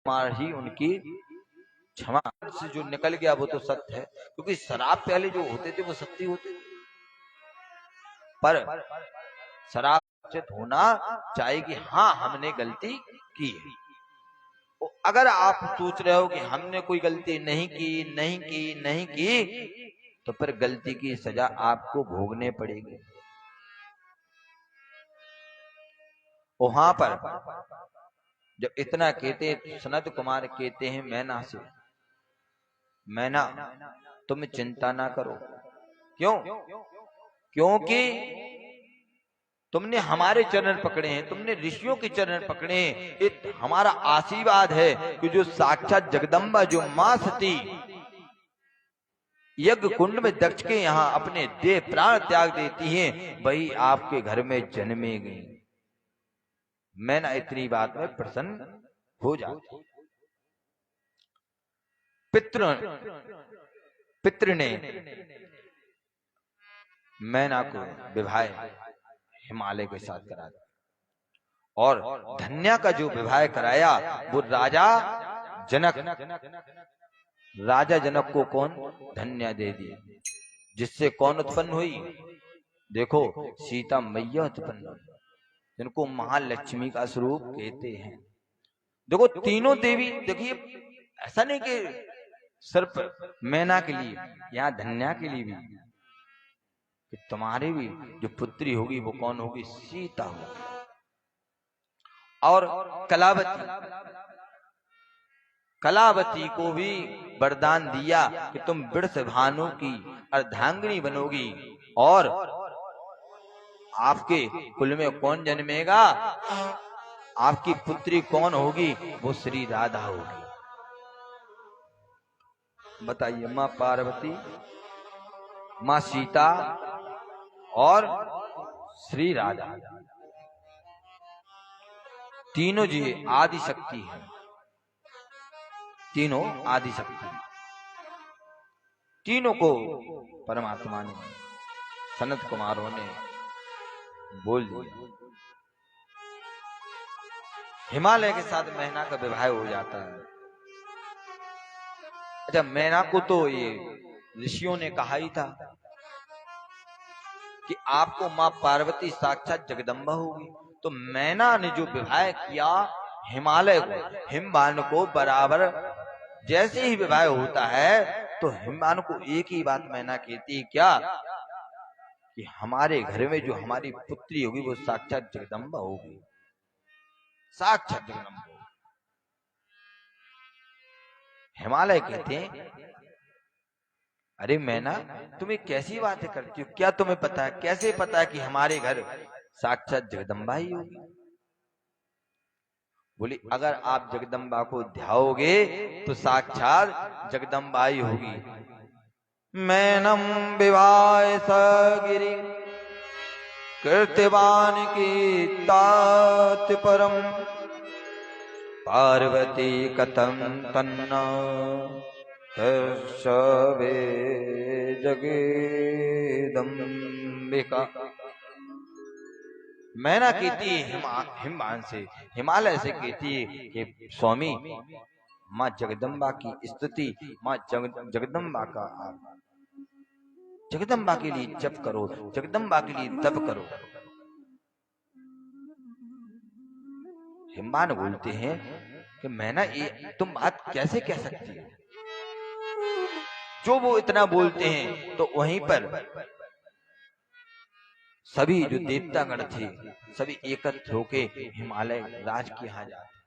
कुमार ही उनकी क्षमा से जो निकल गया वो तो सत्य है, क्योंकि शराब पहले जो होते थे वो सत्य होते थे, पर शराब से धोना चाहिए कि हाँ हमने गलती की है। तो अगर आप सोच रहे हो कि हमने कोई गलती नहीं की, तो फिर गलती की सजा आपको भोगने पड़ेगी। वहां पर जब इतना कहते सनत कुमार कहते हैं मैना से, मैना तुम चिंता ना करो। क्यों? क्योंकि तुमने हमारे चरण पकड़े हैं, तुमने ऋषियों के चरण पकड़े हैं। ये हमारा आशीर्वाद है कि जो साक्षात जगदम्बा, जो मां सती यज्ञ कुंड में दक्ष के यहाँ अपने देह प्राण त्याग देती हैं, वही आपके घर में जन्मेगी। मैं ना इतनी बात में प्रसन्न हो जाती। पितृ ने मैना को विवाह हिमालय के साथ करा दिया, और धन्या का जो विवाह कराया वो राजा जनक को कौन? धन्या दे दी। जिससे कौन उत्पन्न हुई? देखो सीता मैया उत्पन्न हुई, जिनको महालक्ष्मी का स्वरूप कहते हैं। देखो तीनों देवी, देखिए ऐसा नहीं कि सिर्फ मैना के लिए, यहाँ धन्या के लिए भी कि तुम्हारी भी जो पुत्री होगी वो कौन होगी? सीता होगी। और कलावती को भी वरदान दिया कि तुम वृष भानु की अर्धांगिनी बनोगी, और आपके कुल में कौन जन्मेगा? आपकी पुत्री कौन होगी? वो श्री राधा होगी। बताइए, माँ पार्वती, माँ सीता और श्री राधा, तीनों जी आदि शक्ति है, तीनों आदि शक्ति। तीनों को परमात्मा ने, सनत कुमारों ने बोल दिया। हिमालय के साथ मैना का विवाह हो जाता है। अच्छा, मैना को तो ये ऋषियों ने कहा ही था कि आपको मां पार्वती साक्षात जगदम्बा होगी। तो मैना ने जो विवाह किया हिमालय को, हिमवान को बराबर जैसे ही विवाह होता है तो हिमवान को एक ही बात मैना कहती है, क्या? कि हमारे घर में जो हमारी पुत्री होगी वो साक्षात जगदम्बा होगी, साक्षात जगदम्बा। हिमालय कहते हैं, अरे मैना तुम्हें कैसी बातें करती हो? क्या तुम्हें पता है, कैसे पता है कि हमारे घर साक्षात जगदम्बा ही होगी? बोली, अगर आप जगदम्बा को ध्याओगे तो साक्षात जगदम्बा ही होगी। मैनम विवाह सगिरी कीर्तिवान की तात परम, पार्वती कथम तन्ना तर्षवे जगदम्बिका। मैना कहती है हिमवान से, हिमालय से कहती है कि स्वामी, माँ जगदम्बा की स्तुति, माँ जगदम्बा का आप जगदम्बा के लिए जप करो, जगदम्बा के लिए तप करो। हिमवान बोलते हैं कि मैना ये तुम बात कैसे कह सकती हो? जो वो इतना बोलते हैं तो वहीं पर सभी जो देवतागण थे सभी एकत्र होके हिमालय राज के यहाँ जाते,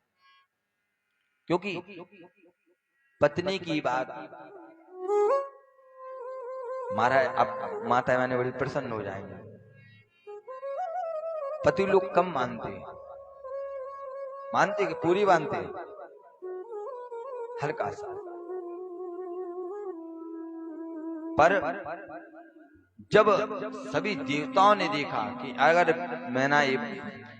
क्योंकि पत्नी की बात महाराज, अब माता मैंने बड़ी प्रसन्न हो जाएंगे। पति लोग कम मानते कि पूरी मानते, हल्का सा। पर जब सभी देवताओं ने देखा कि अगर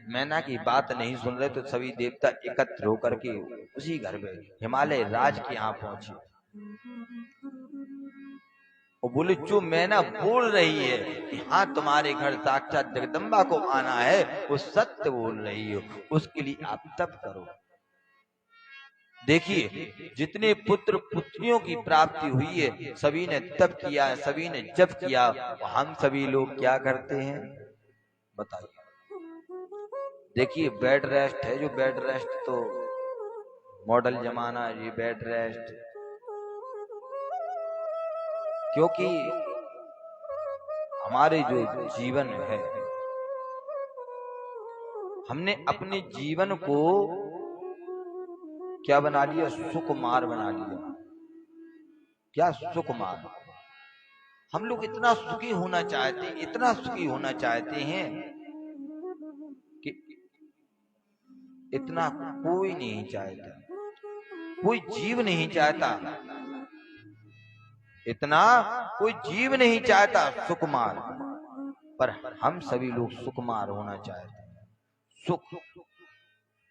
मैना की बात नहीं सुन रहे, तो सभी देवता एकत्र होकर के उसी घर में हिमालय राज के यहाँ पहुंचे और बोले, जो मैना बोल रही है कि हाँ तुम्हारे घर साक्षात जगदम्बा को आना है, वो सत्य बोल रही हो, उसके लिए आप तप करो। देखिए जितने पुत्र पुत्रियों की प्राप्ति हुई है सभी ने तप किया है, सभी ने जप किया। हम सभी लोग क्या करते हैं बताइए। देखिए बेड रेस्ट है, जो बेड रेस्ट तो मॉडल जमाना है ये बेड रेस्ट, क्योंकि हमारे जो जीवन है हमने अपने जीवन को क्या बना लिया, सुकुमार बना लिया। क्या सुकुमार, हम लोग इतना सुखी होना चाहते हैं, इतना सुखी होना चाहते हैं कि इतना कोई नहीं चाहता, कोई जीव नहीं चाहता, इतना कोई जीव नहीं चाहता सुकुमार, पर हम सभी लोग सुकुमार होना चाहते हैं। सुख,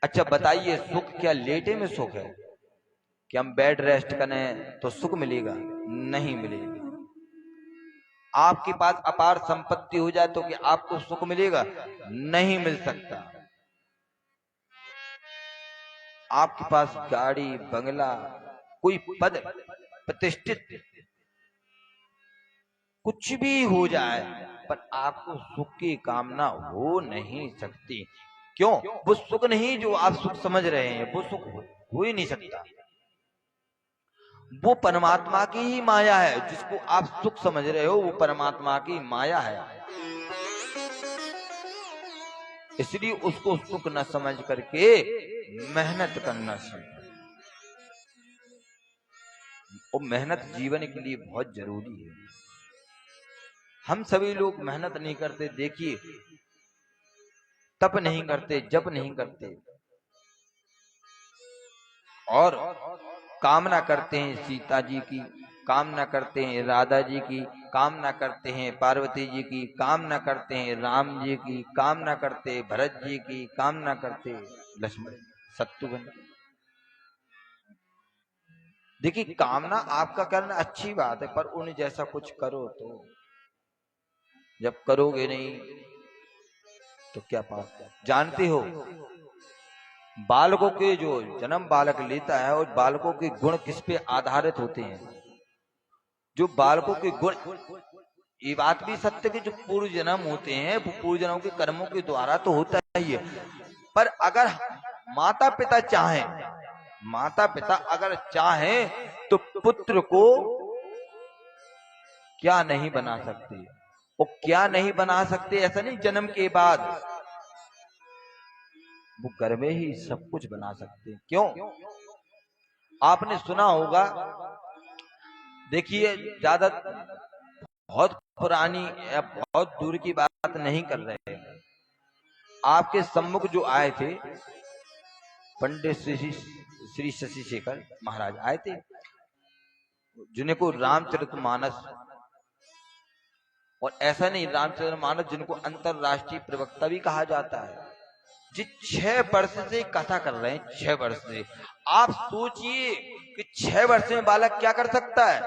अच्छा बताइए सुख क्या लेटे में सुख है कि हम बेड रेस्ट करें तो सुख मिलेगा? नहीं मिलेगा। आपके पास अपार संपत्ति हो जाए तो कि आपको सुख मिलेगा? नहीं मिल सकता। आपके पास गाड़ी बंगला कोई पद प्रतिष्ठित कुछ भी हो जाए पर आपको सुख की कामना हो नहीं सकती। क्यों? वो सुख नहीं जो आप सुख समझ रहे हैं, वो सुख हो ही नहीं सकता। वो परमात्मा की ही माया है, जिसको आप सुख समझ रहे हो वो परमात्मा की माया है। इसलिए उसको सुख न समझ करके मेहनत करना सीखो। और मेहनत जीवन के लिए बहुत जरूरी है। हम सभी लोग मेहनत नहीं करते, देखिए तप नहीं करते, जप नहीं करते, और कामना करते हैं सीता जी की, कामना करते हैं राधा जी की, कामना करते हैं पार्वती जी की, कामना करते हैं राम जी की, कामना करते हैं भरत जी की, कामना करते लक्ष्मण शत्रुघ्न। देखिए कामना आपका करना अच्छी बात है, पर उन्हें जैसा कुछ करो तो जब करोगे नहीं तो क्या पाप। जानते हो बालकों के जो जन्म बालक लेता है और बालकों के गुण किस पे आधारित होते हैं? जो बालकों के गुण, ये बात भी सत्य कि जो पूर्व जन्म होते हैं वो पूर्व जन्मों के कर्मों के द्वारा तो होता ही है, पर अगर माता पिता चाहें, माता पिता अगर चाहें तो पुत्र को क्या नहीं बना सकते। वो क्या नहीं बना सकते ऐसा नहीं, जन्म के बाद वो घर में ही सब कुछ बना सकते हैं। क्यों? आपने सुना होगा, देखिए ज्यादा बहुत पुरानी या बहुत दूर की बात नहीं कर रहे हैं। आपके सम्मुख जो आए थे पंडित श्री शशि शेखर महाराज आए थे, जिनको रामचरितमानस, और ऐसा नहीं रामचरितमानस जिनको अंतरराष्ट्रीय प्रवक्ता भी कहा जाता है, जी 6 वर्ष से कथा कर रहे हैं। 6 वर्ष से आप सोचिए कि 6 वर्ष में बालक क्या कर सकता है।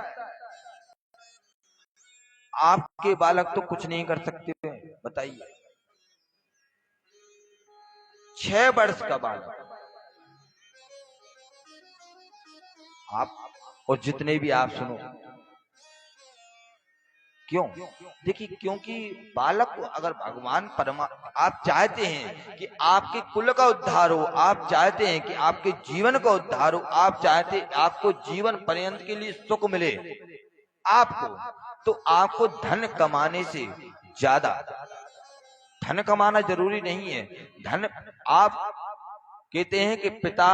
आपके बालक तो कुछ नहीं कर सकते, बताइए 6 वर्ष का बालक। आप और जितने भी आप सुनो, क्यों? देखिए क्योंकि बालक को अगर भगवान आप चाहते हैं कि आपके कुल का उद्धार हो, आप चाहते हैं कि आपके जीवन का उद्धार हो, आप चाहते आपको जीवन पर्यंत के लिए सुख मिले आपको, तो आपको धन कमाने से ज्यादा, धन कमाना जरूरी नहीं है। धन, आप कहते हैं कि पिता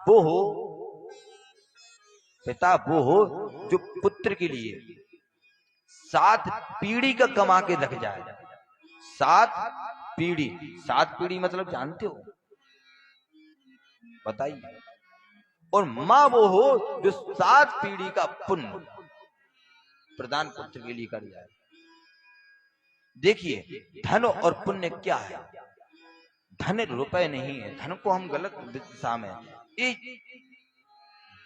वो हो, पिता वो हो जो पुत्र के लिए 7 पीढ़ी का कमा के रख जाए। 7 पीढ़ी, 7 पीढ़ी मतलब जानते हो, बताइए। और मां वो हो जो 7 पीढ़ी का पुण्य प्रदान पुत्र के लिए कर जाए। देखिए धन और पुण्य क्या है? धन रुपए नहीं है, धन को हम गलत दिशा में,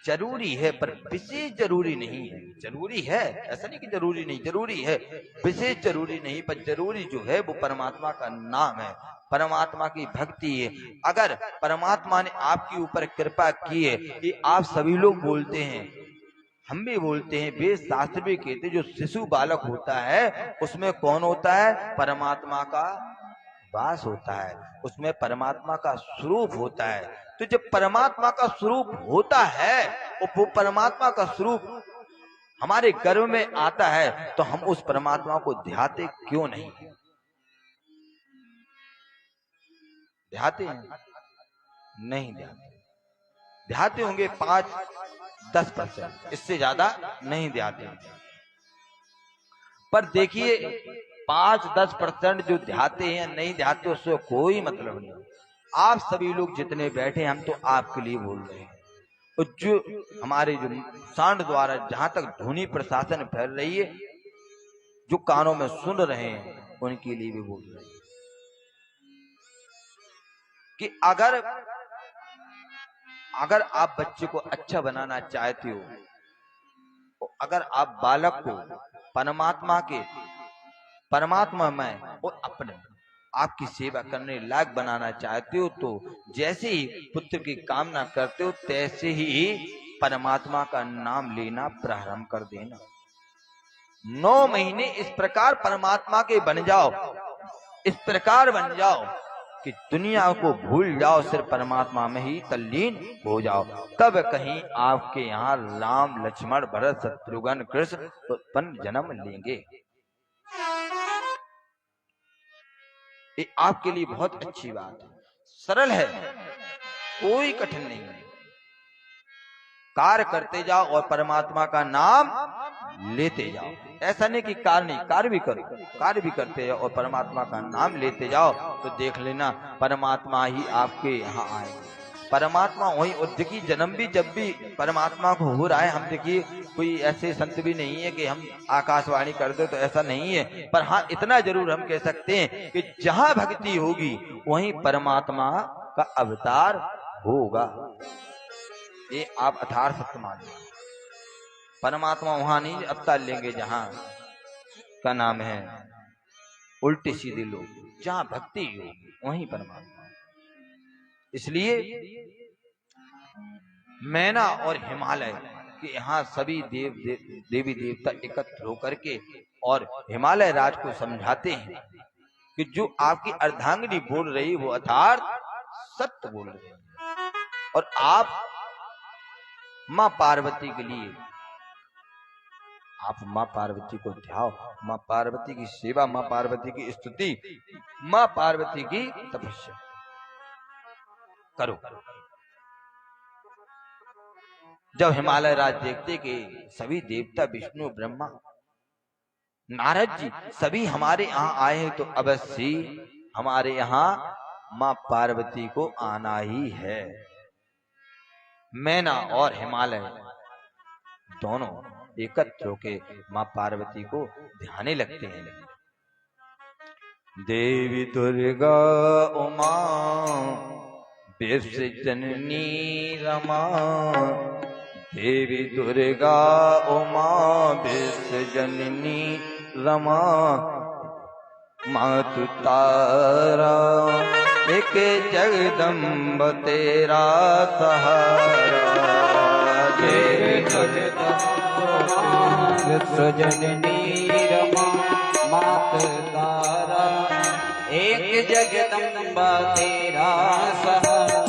जरूरी है पर विशेष जरूरी नहीं है। जरूरी है ऐसा नहीं कि जरूरी नहीं, जरूरी है, विशेष जरूरी नहीं, पर जरूरी जो है वो परमात्मा का नाम है, परमात्मा की भक्ति है। अगर परमात्मा ने आपके ऊपर कृपा की है कि आप सभी लोग बोलते हैं, हम भी बोलते हैं, वेद शास्त्र भी कहते, जो शिशु बालक होता है उसमें कौन होता है? परमात्मा का वास होता है, उसमें परमात्मा का स्वरूप होता है। तो जब परमात्मा का स्वरूप होता है और वो परमात्मा का स्वरूप हमारे गर्भ में आता है तो हम उस परमात्मा को ध्याते क्यों नहीं? ध्याते हैं? नहीं ध्याते। ध्याते होंगे 5-10%, इससे ज्यादा नहीं ध्याते। पर देखिए 5-10% जो ध्याते हैं या नहीं ध्याते उससे कोई मतलब नहीं। आप सभी लोग जितने बैठे हम तो आपके लिए बोल रहे हैं, और जो हमारे जो सांड द्वारा जहां तक ध्वनि प्रशासन फैल रही है, जो कानों में सुन रहे हैं उनके लिए भी बोल रहे हैं कि अगर आप बच्चे को अच्छा बनाना चाहते हो, अगर आप बालक को परमात्मा में और अपने आपकी सेवा करने लायक बनाना चाहते हो, तो जैसे ही पुत्र की कामना करते हो तैसे ही परमात्मा का नाम लेना प्रारंभ कर देना। 9 महीने इस प्रकार परमात्मा के बन जाओ, इस प्रकार बन जाओ कि दुनिया को भूल जाओ, सिर्फ परमात्मा में ही तल्लीन हो जाओ। तब कहीं आपके यहाँ राम लक्ष्मण भरत शत्रुघ्न कृष्ण उत्पन्न जन्म लेंगे। ये आपके लिए बहुत अच्छी बात है, सरल है, कोई कठिन नहीं है। कार्य करते जाओ और परमात्मा का नाम लेते जाओ। ऐसा नहीं कि कार्य नहीं, कार्य भी करो, कार्य भी करते जाओ और परमात्मा का नाम लेते जाओ, तो देख लेना परमात्मा ही आपके यहाँ आएंगे। परमात्मा वही, और देखिए जन्म भी जब भी परमात्मा को हो रहा है, हम देखिए कोई ऐसे संत भी नहीं है कि हम आकाशवाणी कर दे, तो ऐसा नहीं है। पर हाँ इतना जरूर हम कह सकते हैं कि जहां भक्ति होगी वहीं परमात्मा का अवतार होगा। ये आप अथार्थ सत्य मानिए, परमात्मा वहां नहीं अवतार लेंगे जहां का नाम है उल्टे सीधे लोग, जहां भक्ति होगी वहीं परमात्मा। इसलिए मैना और हिमालय के यहाँ सभी देवी देवता एकत्र होकर के और हिमालय राज को समझाते हैं कि जो आपकी अर्धांगिनी बोल रही वो अर्थात सत्य बोल रही है, और आप मां पार्वती के लिए आप मां पार्वती को ध्याओ, मां पार्वती की सेवा, मां पार्वती की स्तुति, मां पार्वती की तपस्या करो। जब हिमालय राज देखते कि सभी देवता विष्णु ब्रह्मा नारद जी सभी हमारे यहाँ आए हैं, तो अवश्य हमारे यहाँ मां पार्वती को आना ही है। मैना और हिमालय दोनों एकत्र होके मां पार्वती को ध्याने लगते हैं। देवी दुर्गा उमा विश्व जननी रमा, देवी दुर्गा उमा विश्व जननी रमा, मातु तारा एक जगदम्ब तेरा सहारा। देवी विश्व जननी रमा, मातु तारा एक जगदम्बा तेरा सहारा।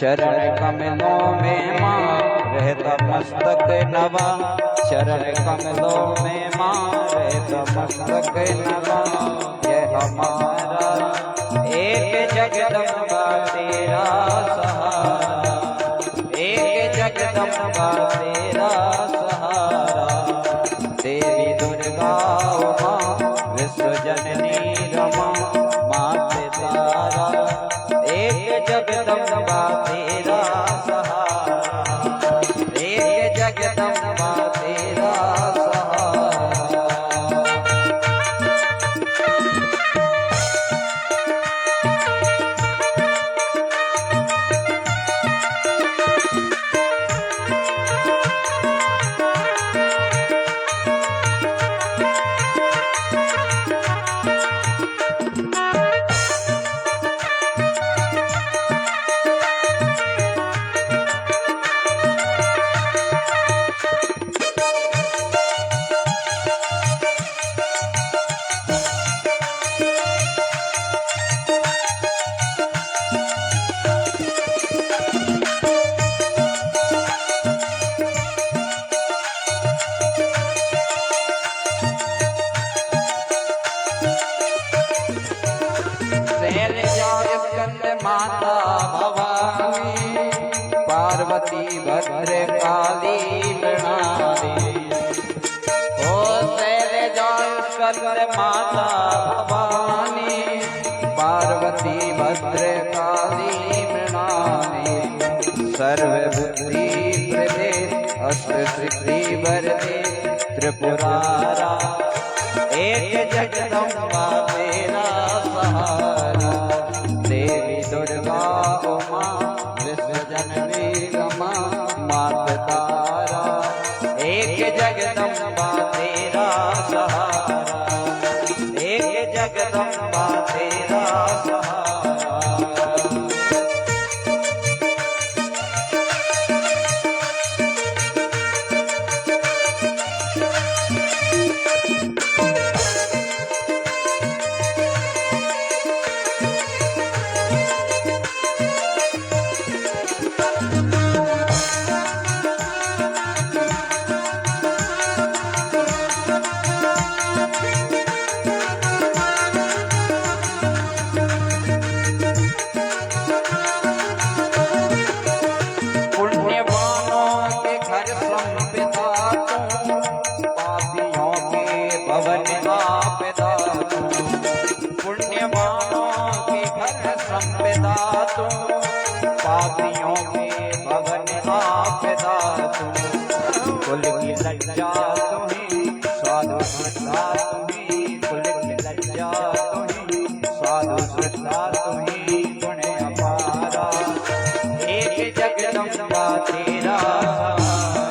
शरण कमलों में माँ रहता मस्तक नवा, शरण कमलों में माँ रहता मस्तक नवा। यह हमारा एक जगदम्बा तेरा सहारा, एक जगदम्बा तेरा सहारा। देवी दुर्गा उमा विश्व जननी रमा माते तारा, एक जगदम्बा तेरा सहारा, एक जगदम्बा तेरा सहारा। माता भवानी पार्वती भद्र काली प्रणामी। ओ शैल स्कंद माता भवानी पार्वती भद्र काली प्रणामी। सर्वबुद्धि प्रदे अष्ट सिद्धि वरदे त्रिपुरारा, एक जगदम्बा तेरा सहारा। देवी दुर्गा उमा विश्व जननी रमा मात तारा, एक जगदम्बा तेरा सहारा, एक जगदम्बा तेरा सहारा। पापियों के भवन आपदा तुम, कुल की लज्जा तुम्हें साधु श्रद्धा तुम्हें, कुल की लज्जा तुम्हें साधु श्रद्धा तुम्हें, गुण अपारा। एक जगदम्बा तेरा सहारा,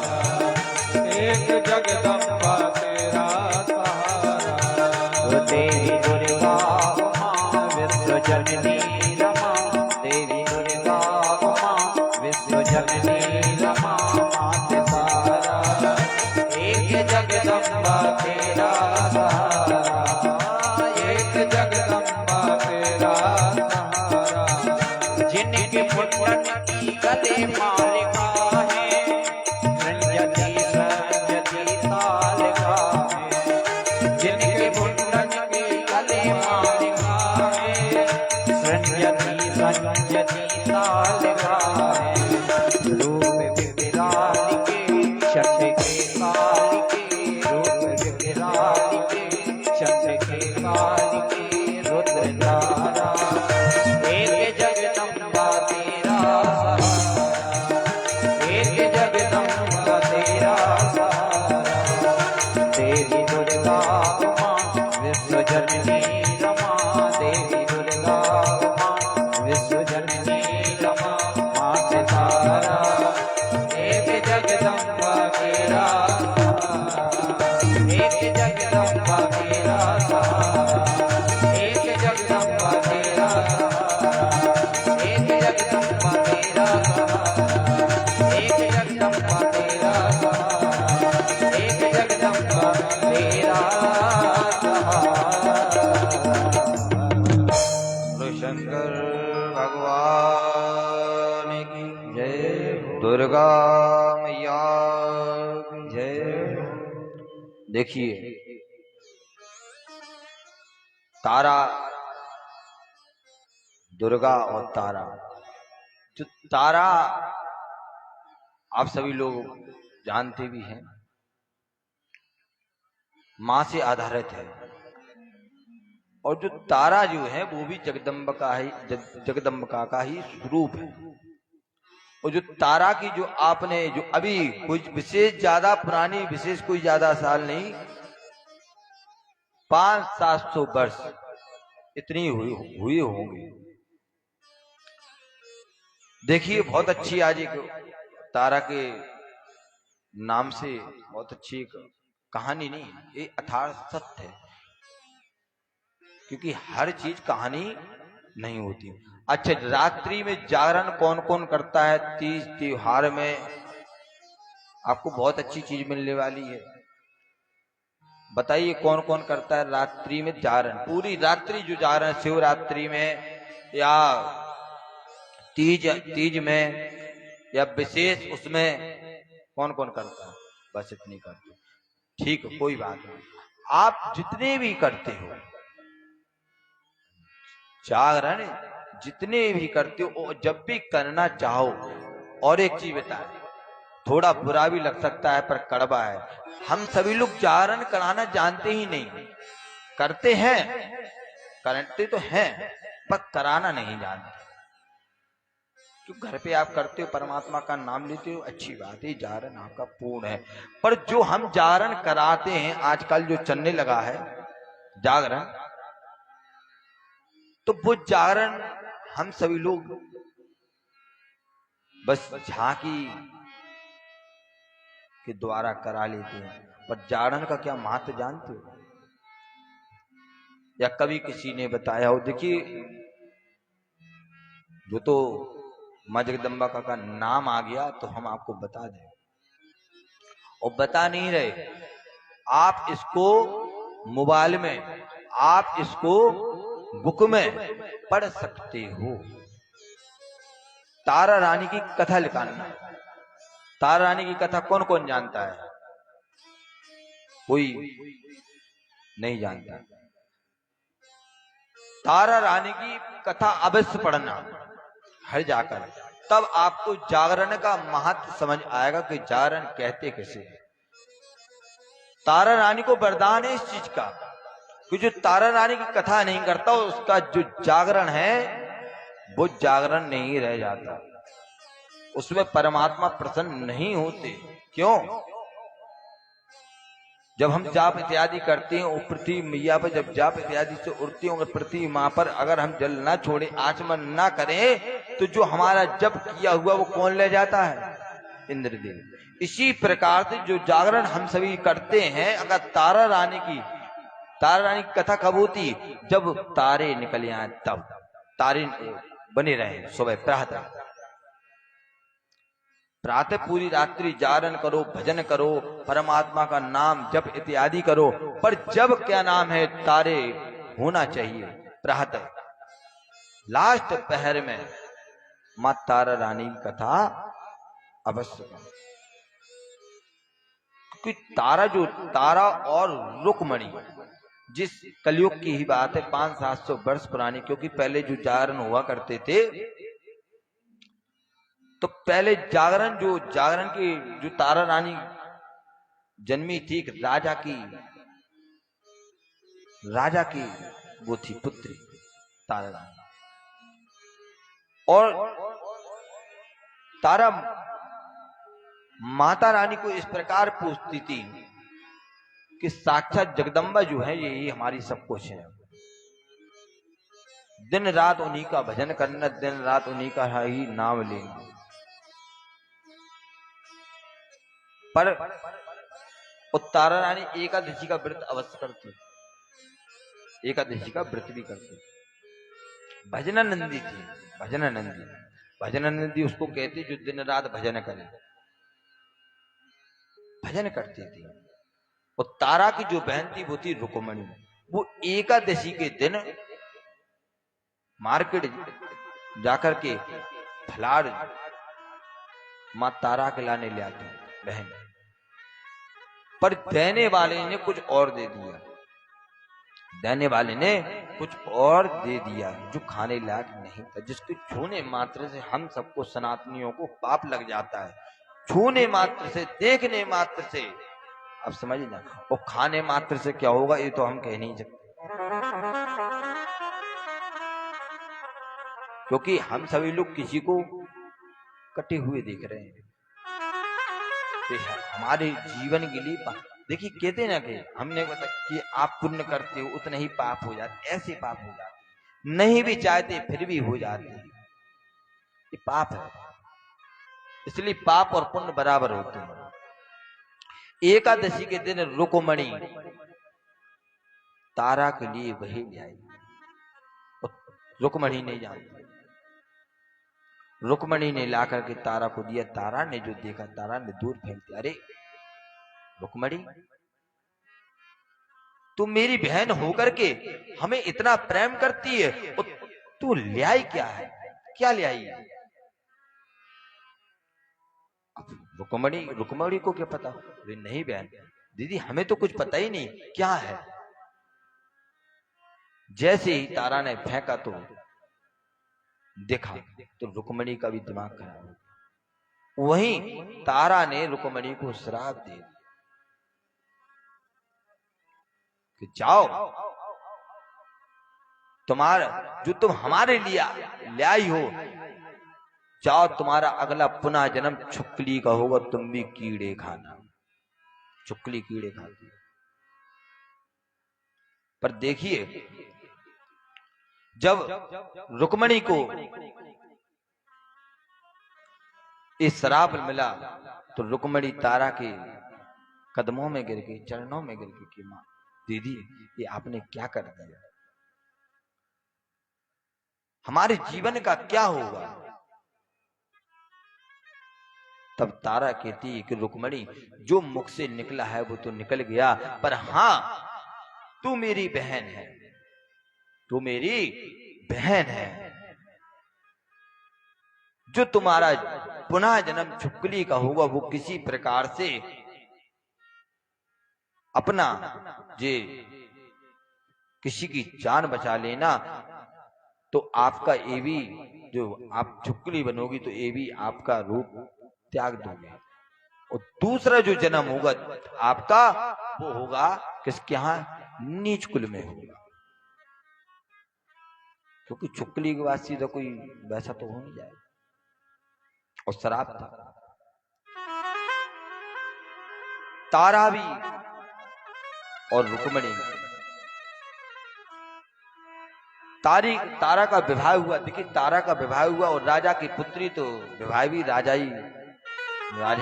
एक जगदम्बा तेरा सहारा। देवी दुर्गा उमा विश्व जननी रमा, देवी दुर्गा उमा विश्व जननी रमा मात तारा, एक जगदम्बा तेरा सहारा, एक जगदम्बा तेरा सहारा। जिनके मुंडन की गले मालिका है, संजति संजति ताल का है। जिनके मुंडन की गले मालिका है, संजति संजति ताल का है। रूप विराट के शब्द के काल के, रूप विराट के शब्द के काल के, रुद्र तारा एक जगदम्बा तेरा सहारा, एक जगदम्बा तेरा सहारा। देवी दुर्गा उमा विश्व जननी रमा, देवी दुर्गा उमा विश्व जननी रमा। दुर्गा मैया की जय। देखिए तारा, दुर्गा और तारा। जो तारा आप सभी लोग जानते भी हैं, मां से आधारित है। और जो तारा जो है वो भी जगदम्बिका का ही स्वरूप है। और जो तारा की जो आपने जो अभी कुछ विशेष ज्यादा पुरानी, विशेष कोई ज्यादा साल नहीं, 500-700 वर्ष इतनी हुई होंगी। देखिए बहुत अच्छी आज एक तारा के नाम से बहुत अच्छी एक कहानी, नहीं ये यथार्थ सत्य है, क्योंकि हर चीज कहानी नहीं होती। अच्छा, रात्रि में जागरण कौन कौन करता है? तीज त्योहार में आपको बहुत अच्छी चीज मिलने वाली है। बताइए कौन कौन करता है रात्रि में जागरण? पूरी रात्रि जो जागरण, शिवरात्रि में या तीज में या विशेष उसमें कौन कौन करता है? बस इतनी करते। ठीक, कोई बात नहीं। आप जितने भी करते हो जागरण, जितने भी करते हो, जब भी करना चाहो, और एक चीज बताए, थोड़ा बुरा भी लग सकता है पर कड़वा है, हम सभी लोग जागरण कराना जानते ही नहीं। करते तो हैं पर कराना नहीं जानते। तो घर पे आप करते हो, परमात्मा का नाम लेते हो, अच्छी बात है, जागरण आपका पूर्ण है। पर जो हम जागरण कराते हैं, आजकल जो चलने लगा है जागरण, तो वो जागरण हम सभी लोग बस झांकी के द्वारा करा लेते हैं। पर जागरण का क्या महत्व जानते हो? या कभी किसी ने बताया हो? देखिए, जो तो मां जगदम्बिका का नाम आ गया तो हम आपको बता दें, और बता नहीं रहे। आप इसको मोबाइल में, आप इसको बुक में पढ़ सकते हो। तारा रानी की कथा लिखाना। तारा रानी की कथा कौन कौन जानता है? कोई नहीं जानता। तारा रानी की कथा अवश्य पढ़ना हर जाकर, तब आपको जागरण का महत्व समझ आएगा कि जागरण कहते कैसे है। तारा रानी को वरदान है इस चीज का कि जो तारा रानी की कथा नहीं करता, उसका जो जागरण है वो जागरण नहीं रह जाता, उसमें परमात्मा प्रसन्न नहीं होते। क्यों? जब हम जाप इत्यादि करते हैं, पृथ्वी मैया पर जब जाप इत्यादि से उड़ती होंगे, पृथ्वी मां पर अगर हम जल ना छोड़े, आचमन ना करें, तो जो हमारा जप किया हुआ वो कौन ले जाता है? इंद्रदेव। इसी प्रकार से जो जागरण हम सभी करते हैं, अगर तारा रानी की कथा कब होती? जब तारे निकल आए, तब तारे बने रहे सुबह प्रातः पूरी रात्रि जागरण करो, भजन करो, परमात्मा का नाम जप इत्यादि करो। पर जब क्या नाम है, तारे होना चाहिए प्रातः लास्ट पहर में मां तारा रानी की कथा अवश्य करो। क्योंकि तारा और रुक्मणी, जिस कलयुग की ही बात है, 500-700 वर्ष पुरानी, क्योंकि पहले जो जागरण हुआ करते थे, तो पहले जागरण की जो तारा रानी जन्मी थी, राजा की वो थी पुत्री तारा रानी। और तारा माता रानी को इस प्रकार पूछती थी कि साक्षात जगदम्बा जो है, यही हमारी सब कुछ है, दिन रात उन्हीं का भजन करना, दिन रात उन्हीं का ही नाम लेना। पर तारा रानी एकादशी का व्रत अवश्य करती, एकादशी का व्रत भी करती। भजनानंदी थी, भजनानंदी उसको कहती जो दिन रात भजन करे, भजन करती थी। और तारा की जो बहन थी वो थी रुक्मणी। वो एकादशी के दिन मार्केट जाकर के फलार मां तारा के लाने ले आती बहन, पर देने वाले ने कुछ और दे दिया, देने वाले ने कुछ और दे दिया जो खाने लायक नहीं था, जिसके छूने मात्र से हम सबको सनातनियों को पाप लग जाता है। छूने मात्र से, देखने मात्र से, अब समझिए ना, और खाने मात्र से क्या होगा ये तो हम कह नहीं सकते, क्योंकि हम सभी लोग किसी को कटे हुए देख रहे हैं। तो हमारे जीवन के लिए देखिए, कहते ना कि हमने बता कि आप पुण्य करते हो उतना ही पाप हो जाते, ऐसे पाप हो जाते, नहीं भी चाहते फिर भी हो जाते, ये पाप है। इसलिए पाप और पुण्य बराबर होते हैं। एकादशी के दिन रुक्मणी तारा के लिए वही ले आई, रुक्मणी नहीं जानती, रुक्मणी ने लाकर के तारा को दिया। तारा ने जो देखा, तारा ने दूर फेंक दिया। अरे रुक्मणी, तू मेरी बहन होकर के हमें इतना प्रेम करती है, और तू ले आई क्या है, क्या ले आई? रुक्मणी को क्या पता? अरे नहीं बहन, दीदी हमें तो कुछ पता ही नहीं क्या है। जैसे ही तारा ने फेंका तो देखा, तो रुक्मणी का भी दिमाग खराब हो। वहीं तारा ने रुक्मणी को श्राप दे दिया कि जाओ, तुम्हारा जो तुम हमारे लिए ले आई हो, जाओ, तुम्हारा अगला पुनः जन्म छुकली का होगा, तुम भी कीड़े खाना। छुकली कीड़े खाती। पर देखिए, जब रुक्मणी को इस श्राप मिला तो रुक्मणी तारा के कदमों में गिर गई, चरणों में गिर गई कि मां, दीदी ये आपने क्या कर दिया, हमारे जीवन का क्या होगा? तब तारा कहती है कि रुक्मणी, जो मुख से निकला है वो तो निकल गया, पर हां, तू मेरी बहन है, तू मेरी बहन है। जो तुम्हारा पुनः जन्म छुपकली का होगा, वो किसी प्रकार से अपना जे किसी की जान बचा लेना, तो आपका ये भी, जो आप छुपकली बनोगी तो ये भी आपका रूप त्याग दोगे, और दूसरा जो जन्म होगा आपका, वो होगा किसके यहां? नीच कुल में होगा, क्योंकि छुपकली के बाद सीधा कोई वैसा तो हो नहीं जाएगा। और शराब था। तारा भी और रुक्मणी, तारा का विवाह हुआ। देखिए, तारा का विवाह हुआ और राजा की पुत्री, तो विवाह भी राजा ही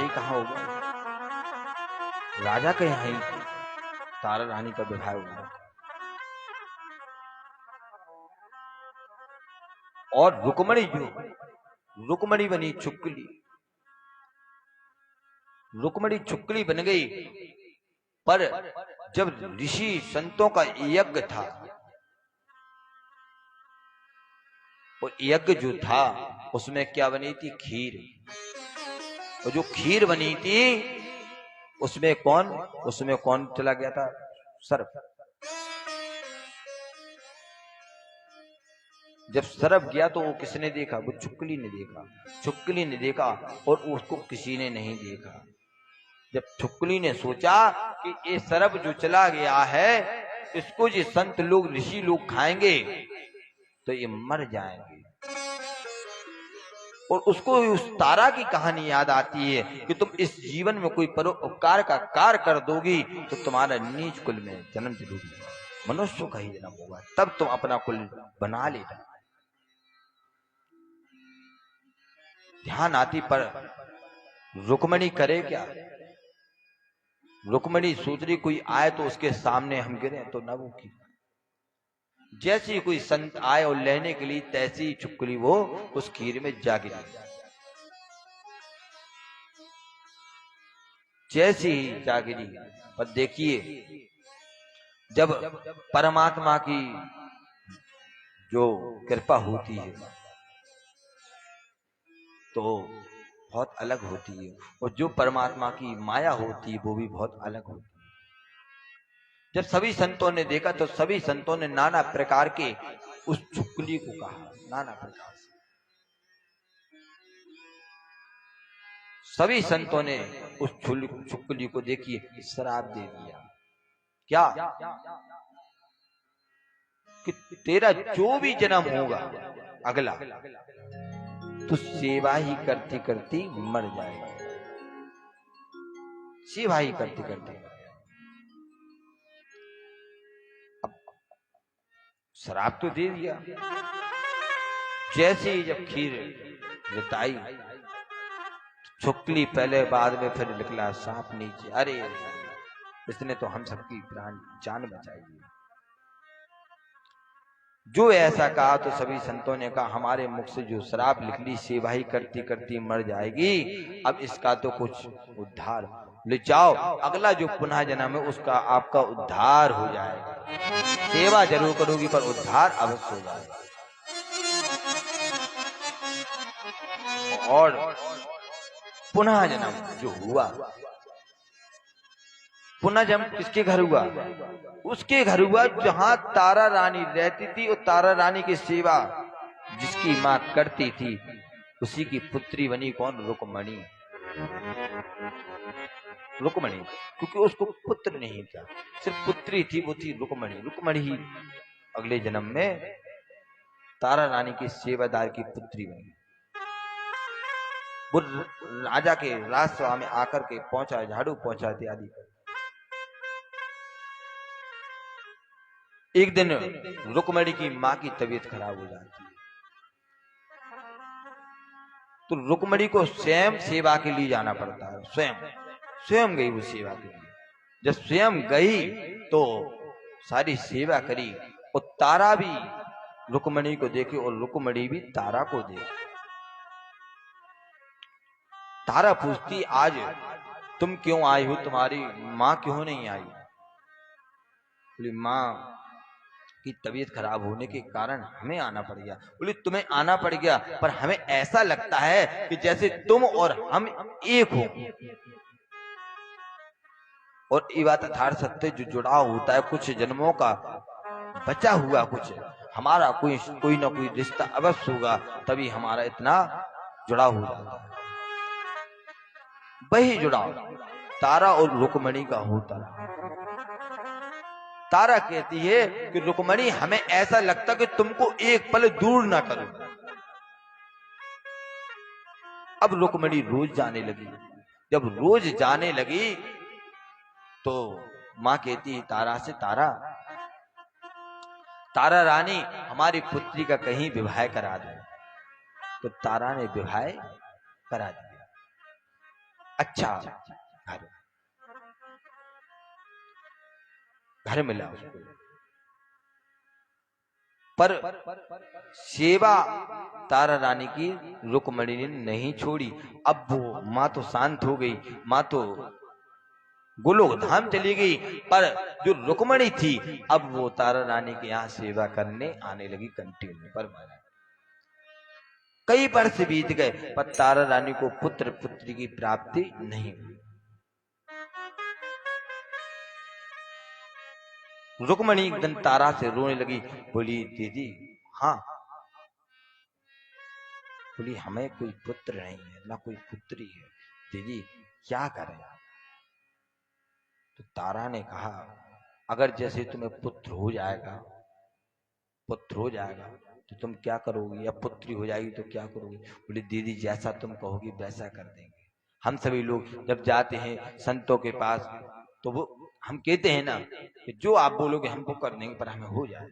कहाँ होगा, राजा के यहाँ ही तारा रानी का विवाह हुआ। और रुक्मणी बनी छुपकली, रुक्मणी छुपकली बन गई। पर जब ऋषि संतों का यज्ञ था, और यज्ञ जो था उसमें क्या बनी थी? खीर। और जो खीर बनी थी उसमें कौन चला गया था? सर्प। जब सर्प गया तो वो किसने देखा? वो छुपकली ने देखा। छुपकली ने देखा और उसको किसी ने नहीं देखा। जब छुपकली ने सोचा कि ये सर्प जो चला गया है, इसको ये संत लोग, ऋषि लोग खाएंगे तो ये मर जाएंगे, और उसको उस तारा की कहानी याद आती है कि तुम इस जीवन में कोई परोपकार का कार्य कर दोगी तो तुम्हारा नीच कुल में जन्म जरूर होगा, मनुष्य का ही जन्म होगा, तब तुम अपना कुल बना लेना। ध्यान आती, पर रुक्मणी करे क्या? रुक्मणी सोच रही कोई आए तो उसके सामने हम गिरे तो न वो की। जैसी कोई संत आए और लेने के लिए, तैसी छुपकली वो उस खीर में जा गिरी। जैसी ही जा गिरी, पर देखिए, जब परमात्मा की जो कृपा होती है तो बहुत अलग होती है, और जो परमात्मा की माया होती है वो भी बहुत अलग होती है। जब सभी संतों ने देखा तो सभी संतों ने नाना प्रकार के उस छुकली को कहा, नाना प्रकार से सभी संतों ने उस छुकली को देखिए शराब दे दिया। क्या कि तेरा जो भी जन्म होगा अगला, तो सेवा ही करते करते मर जाएगा, सेवा ही करते करते। अब शराब तो दे दिया, जैसे ही जब खीर रिताई, छुकली पहले बाद में फिर निकला सांप नीचे। अरे इसने तो हम सबकी प्राण जान बचाई। जो ऐसा कहा तो सभी संतों ने कहा हमारे मुख से जो शराब निकली सेवा ही करती करती मर जाएगी, अब इसका तो कुछ उद्धार ले जाओ, अगला जो पुनः जन्म है उसका आपका उद्धार हो जाएगा। सेवा जरूर करोगी पर उद्धार अवश्य हो जाएगा। और पुनः जन्म जो हुआ, पुनः जन्म किसके घर हुआ? उसके घर हुआ जहां तारा रानी रहती थी, और तारा रानी की सेवा जिसकी मां करती थी उसी की पुत्री बनी कौन? रुक्मणी। रुक्मणी, क्योंकि उसको पुत्र नहीं था, सिर्फ पुत्री थी, वो थी रुक्मणी। रुक्मणी ही अगले जन्म में तारा रानी की सेवादार की पुत्री बनी। वो राजा के राजसभा में आकर के पहुंचा, झाड़ू पहुंचा इत्यादि। एक दिन रुक्मणी की मां की तबीयत खराब हो जाती है, तो रुक्मणी को स्वयं सेवा के लिए जाना पड़ता है। स्वयं गई वो सेवा के लिए। जब स्वयं गई तो सारी सेवा करी, और तारा भी रुक्मणी को देखे और रुक्मणी भी तारा को देखे। तारा पूछती आज तुम क्यों आई हो, तुम्हारी मां क्यों नहीं आई? बोली मां की तबीयत खराब होने के कारण हमें आना पड़ गया। बोली तुम्हें आना पड़ गया, पर हमें ऐसा लगता है कि जैसे तुम और हम एक हो। और ये बात यथार्थ सत्य, जो जुड़ाव होता है कुछ जन्मों का बचा हुआ, कुछ हमारा कोई ना कोई रिश्ता अवश्य होगा, तभी हमारा इतना जुड़ाव हो जाता है। वही जुड़ाव तारा और रुक्मणी का होता है। तारा कहती है कि रुक्मणी हमें ऐसा लगता कि तुमको एक पल दूर ना करो। अब रुक्मणी रोज जाने लगी। जब रोज जाने लगी तो मां कहती है तारा से, तारा रानी हमारी पुत्री का कहीं विवाह करा दो। तो तारा ने विवाह करा दिया। अच्छा घर मिला उसको, पर सेवा तारा रानी की रुक्मणी ने नहीं छोड़ी। अब वो मां तो शांत हो गई, मां तो गोलोक धाम चली गई, पर जो रुक्मणी थी अब वो तारा रानी के यहाँ सेवा करने आने लगी कंटिन्यू। पर कई वर्ष बीत गए, पर तारा रानी को पुत्र पुत्री की प्राप्ति नहीं हुई। रुक्मणी एक दिन तारा से रोने लगी, बोली दीदी हाँ। बोली हमें कोई पुत्र नहीं है, ना कोई पुत्री है, दीदी क्या करें? तो तारा ने कहा अगर जैसे तुम्हें पुत्र हो जाएगा तो तुम क्या करोगी, या पुत्री हो जाएगी तो क्या करोगी? बोली दीदी जैसा तुम कहोगी वैसा कर देंगे। हम सभी लोग जब जाते हैं संतों के पास तो वो हम कहते हैं ना कि जो आप बोलोगे हमको कर देंगे, पर हमें हो जाए।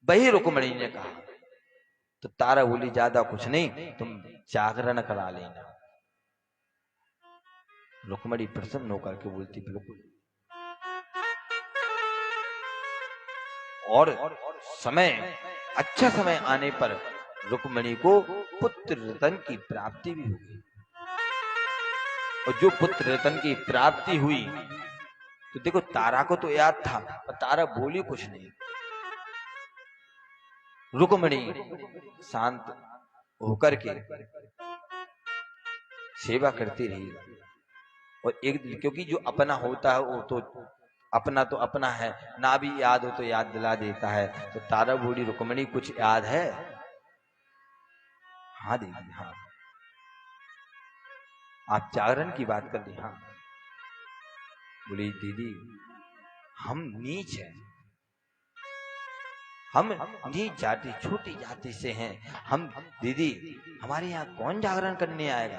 वही रुक्मणी ने कहा। तो तारा बोली ज्यादा कुछ नहीं, तुम जागरण करा लेना। रुक्मणी प्रसन्न होकर के बोलती बिल्कुल। और अच्छा समय आने पर रुक्मणी को पुत्र रतन की प्राप्ति भी हुई। और जो पुत्र रतन की प्राप्ति हुई तो देखो तारा को तो याद था, पर तारा बोली कुछ नहीं। रुक्मणी शांत होकर के सेवा करती रही। और एक दिन, क्योंकि जो अपना होता है वो तो अपना है, ना भी याद हो तो याद दिला देता है। तो तारा बूढ़ी रुक्मणी कुछ याद है? हाँ दीदी, हाँ आप जागरण की बात कर दी। हाँ बोली दीदी हम नीच हैं, हम नीच जाति, छोटी जाति से हैं हम। दीदी हमारे यहाँ कौन जागरण करने आएगा?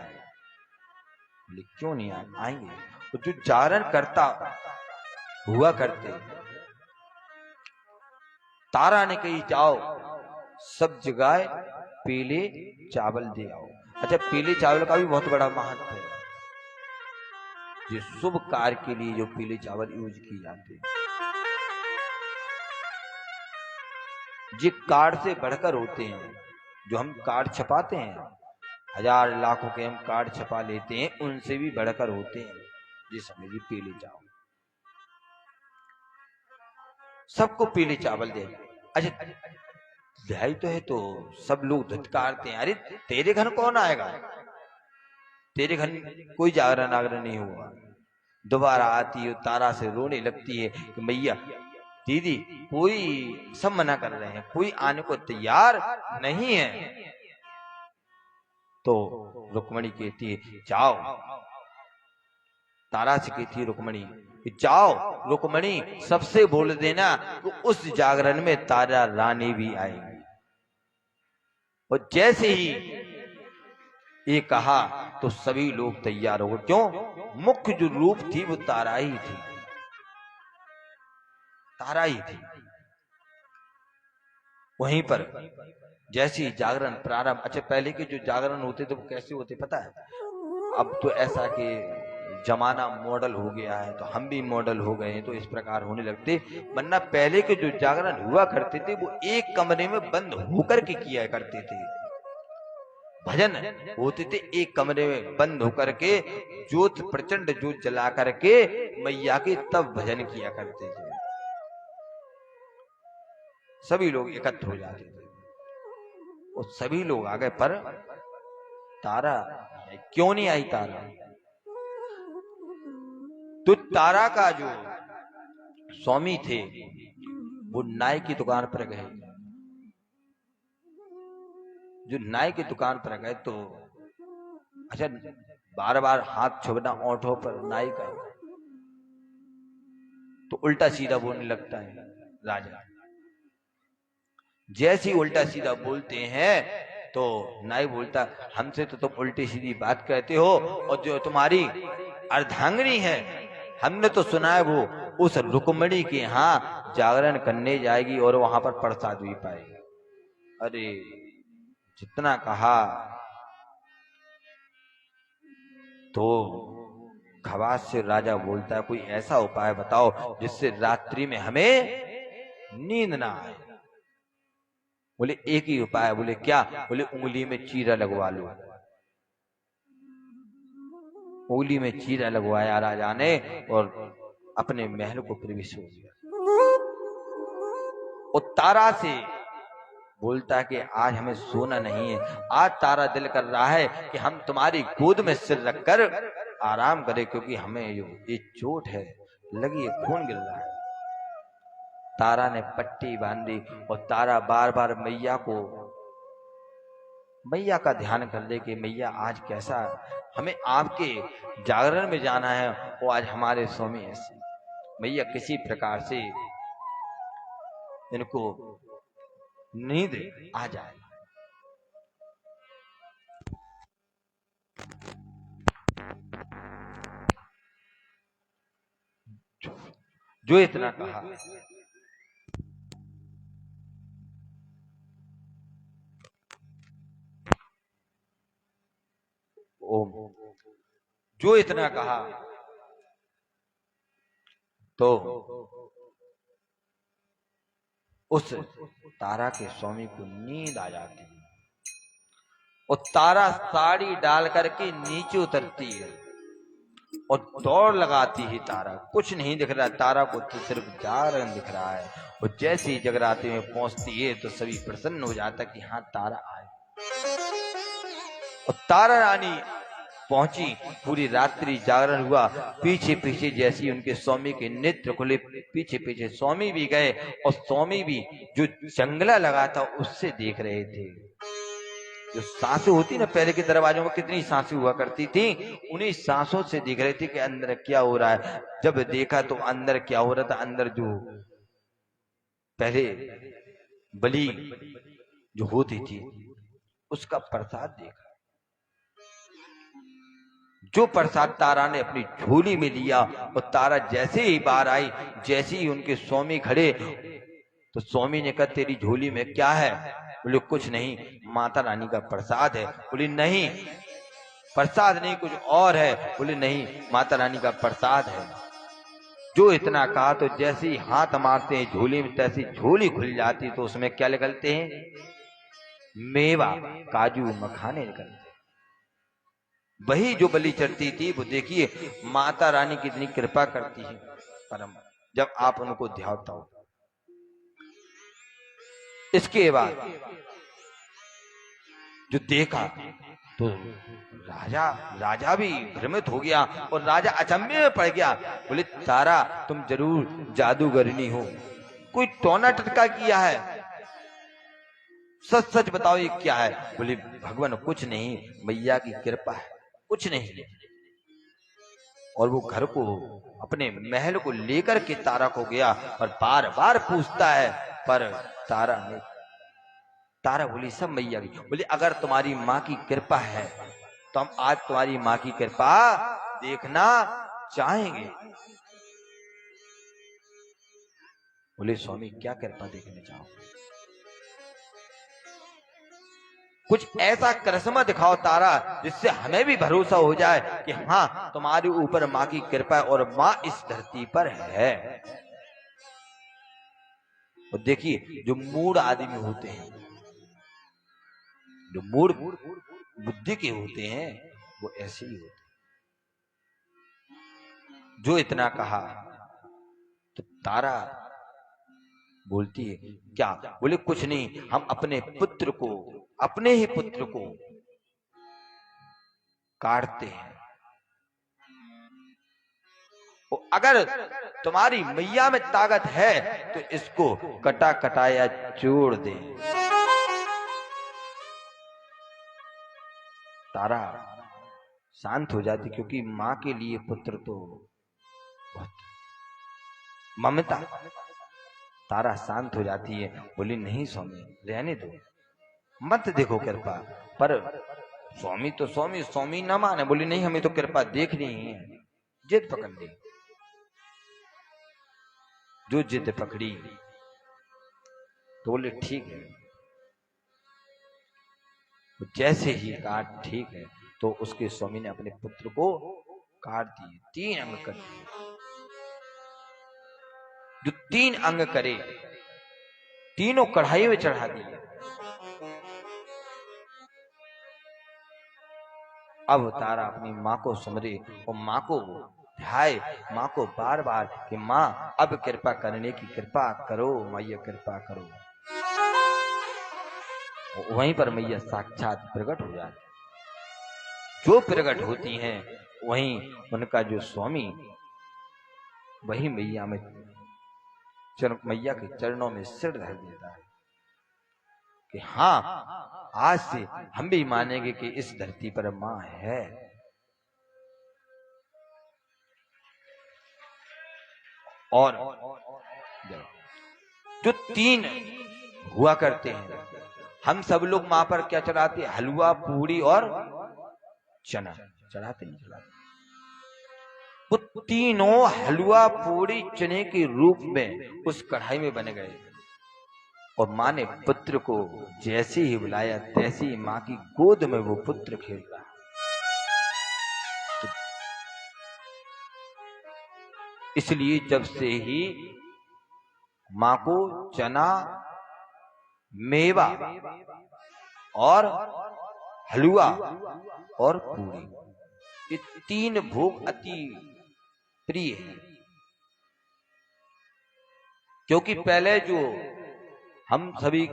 बोले क्यों नहीं आएंगे? तो जो जागरण करता हुआ करते, तारा ने कही जाओ सब जगह पीले चावल दे आओ। अच्छा, पीले चावल का भी बहुत बड़ा महत्व है। ये शुभ कार्य के लिए जो पीले चावल यूज किए जाते हैं, ये कार्ड से बढ़कर होते हैं। जो हम कार्ड छपाते हैं, हजार लाखों के हम कार्ड छपा लेते हैं, उनसे भी बढ़कर होते हैं। ये समझिए पीले चावल, सबको पीले चावल दे। अच्छा ध्याई तो है तो सब लोग धुतकारते हैं, अरे तेरे घर कौन आएगा? तेरे घर कोई जागरण आगरण नहीं हुआ। दोबारा आती है तारा से रोने लगती है कि मैया दीदी कोई, सब मना कर रहे हैं, कोई आने को तैयार नहीं है। तो रुक्मणी कहती है जाओ, तारा से कहती है रुक्मणी जाओ रुक्मणी सबसे बोल देना तो उस जागरण में तारा रानी भी आएगी। और जैसे ही ये कहा तो सभी लोग तैयार हो गए। क्यों? मुख्य जो रूप थी वो तारा ही थी, तारा ही थी। वहीं पर जैसे ही जागरण प्रारंभ, अच्छा पहले के जो जागरण होते थे वो कैसे होते पता है? अब तो ऐसा कि जमाना मॉडल हो गया है तो हम भी मॉडल हो गए हैं, तो इस प्रकार होने लगते। वरना पहले के जो जागरण हुआ करते थे वो एक कमरे में बंद होकर के किया करते थे। भजन होते थे एक कमरे में बंद होकर के, ज्योत प्रचंड ज्योत जला करके मैया के तब भजन किया करते थे। सभी लोग एकत्र हो जाते थे और सभी लोग आ गए, पर तारा क्यों नहीं आई? तारा तो तारा का जो स्वामी थे वो नाई की दुकान पर गए। जो नाई की दुकान पर गए तो अच्छा बार बार हाथ छुपना ओंठों पर नाई का, तो उल्टा सीधा बोलने लगता है राजा। जैसे ही उल्टा सीधा बोलते हैं तो नाई बोलता हमसे तो तुम उल्टी सीधी बात कहते हो, और जो तुम्हारी अर्धांगिनी है हमने तो सुना है वो उस रुक्मणी के यहाँ जागरण करने जाएगी और वहां पर प्रसाद भी पाएगी। अरे जितना कहा तो खवास से राजा बोलता है कोई ऐसा उपाय बताओ जिससे रात्रि में हमें नींद ना आए। बोले एक ही उपाय। बोले क्या? बोले उंगली में चीरा लगवा लो। उंगली में चीरा लगवाया राजा ने और अपने महल को प्रवेश हो गया। और तारा से बोलता है कि आज हमें सोना नहीं है, आज तारा दिल कर रहा है कि हम तुम्हारी गोद में सिर रखकर आराम करें, क्योंकि हमें ये चोट है लगी है, खून गिर रहा है। तारा ने पट्टी बांधी और तारा बार बार मैया का ध्यान कर ले कि मैया आज कैसा हमें आपके जागरण में जाना है, वो आज हमारे स्वामी ऐसे मैया किसी प्रकार से इनको नींद आ जाए। जो इतना कहा ओम, जो इतना कहा तो उस तारा के स्वामी को नींद आ जाती है और तारा साड़ी डाल करके नीचे उतरती है और दौड़ लगाती है। तारा कुछ नहीं दिख रहा, तारा को तो सिर्फ जागरण दिख रहा है। और जैसे ही जगराते में पहुंचती है तो सभी प्रसन्न हो जाता कि हाँ तारा आए। और तारा रानी पहुंची, पूरी रात्रि जागरण हुआ। पीछे पीछे जैसी उनके स्वामी के नेत्र खुले, पीछे पीछे स्वामी भी गए और स्वामी भी जो जंगला लगा था उससे देख रहे थे। जो सांसें होती ना पहले के दरवाजों में कितनी सांसें हुआ करती थी, उन्हीं सांसों से देख रहे थे कि अंदर क्या हो रहा है। जब देखा तो अंदर क्या हो रहा था, अंदर जो पहले बलि जो होती थी उसका प्रसाद देखा। जो प्रसाद तारा ने अपनी झोली में लिया और तारा जैसे ही बाहर आई, जैसे ही उनके स्वामी खड़े तो स्वामी ने कहा तेरी झोली में क्या है? बोले कुछ नहीं, माता रानी का प्रसाद है। बोले नहीं, प्रसाद नहीं कुछ और है। बोले नहीं, माता रानी का प्रसाद है। जो इतना कहा तो जैसे ही हाथ मारते हैं झोली में, तैसी झोली खुल जाती तो उसमें क्या निकलते हैं? मेवा, काजू, मखाने निकलते। वही जो बलि चढ़ती थी वो देखिए माता रानी कितनी कृपा करती है परम, जब आप उनको ध्याता हो। इसके बाद जो देखा तो राजा भी भ्रमित हो गया और राजा अचंभे में पड़ गया। बोले तारा तुम जरूर जादूगरनी हो, कोई टोना टटका किया है, सच सच बताओ ये क्या है? बोले भगवान कुछ नहीं, मैया की कृपा है, कुछ नहीं। और वो घर को, अपने महल को लेकर के तारा को गया और बार बार पूछता है पर तारा नहीं। तारा बोली सब मैया की। बोले अगर तुम्हारी माँ की कृपा है तो हम आज तुम्हारी माँ की कृपा देखना चाहेंगे। बोले स्वामी क्या कृपा देखना चाहोगे? कुछ ऐसा करिश्मा दिखाओ तारा जिससे हमें भी भरोसा हो जाए कि हाँ तुम्हारे ऊपर माँ की कृपा है और माँ इस धरती पर है। और देखिए जो मूढ़ आदमी होते हैं, जो मूढ़ बुद्धि के होते हैं वो ऐसे ही होते हैं। जो इतना कहा तो तारा बोलती है क्या? बोले कुछ नहीं, हम अपने पुत्र को, अपने ही पुत्र को काटते हैं। अगर तुम्हारी मैया में ताकत है तो इसको कटा कटाया जोड़ दे। तारा शांत हो जाती क्योंकि मां के लिए पुत्र तो बहुत ममता। तारा शांत हो जाती है, बोली नहीं स्वामी रहने दो, मत देखो कृपा। पर स्वामी तो स्वामी, स्वामी न माने। बोली नहीं हमें तो कृपा देखनी है, जिद पकड़ ली। जो जिद पकड़ी तो बोले ठीक है। जैसे ही काट ठीक है तो उसके स्वामी ने अपने पुत्र को काट दिए, 3 अंग कर दिए। जो 3 अंग करे तीनों कढ़ाई में चढ़ा दिए। अब तारा अपनी माँ को सुमरे और माँ को ध्याए, माँ को बार बार कि माँ अब कृपा करने की कृपा करो, मैया कृपा करो। वहीं पर मैया साक्षात प्रकट हो जाती। जो प्रकट होती हैं वहीं उनका जो स्वामी वही मैया में मैया के चरणों में सिर धर देता है कि हाँ आज से हम भी मानेंगे कि इस धरती पर मां है। और जो 3 हुआ करते हैं, हम सब लोग मां पर क्या चढ़ाते? हलवा, पूरी और चना चढ़ाते नहीं चढ़ाते। वो तीनों हलवा, पूरी, चने के रूप में उस कढ़ाई में बन गए। और मां ने पुत्र को जैसे ही बुलाया तैसे ही मां की गोद में वो पुत्र खेल रहा। तो इसलिए जब से ही मां को चना, मेवा और हलवा और पूरी, ये 3 भोग अति प्रिय है। क्योंकि पहले जो हम सभी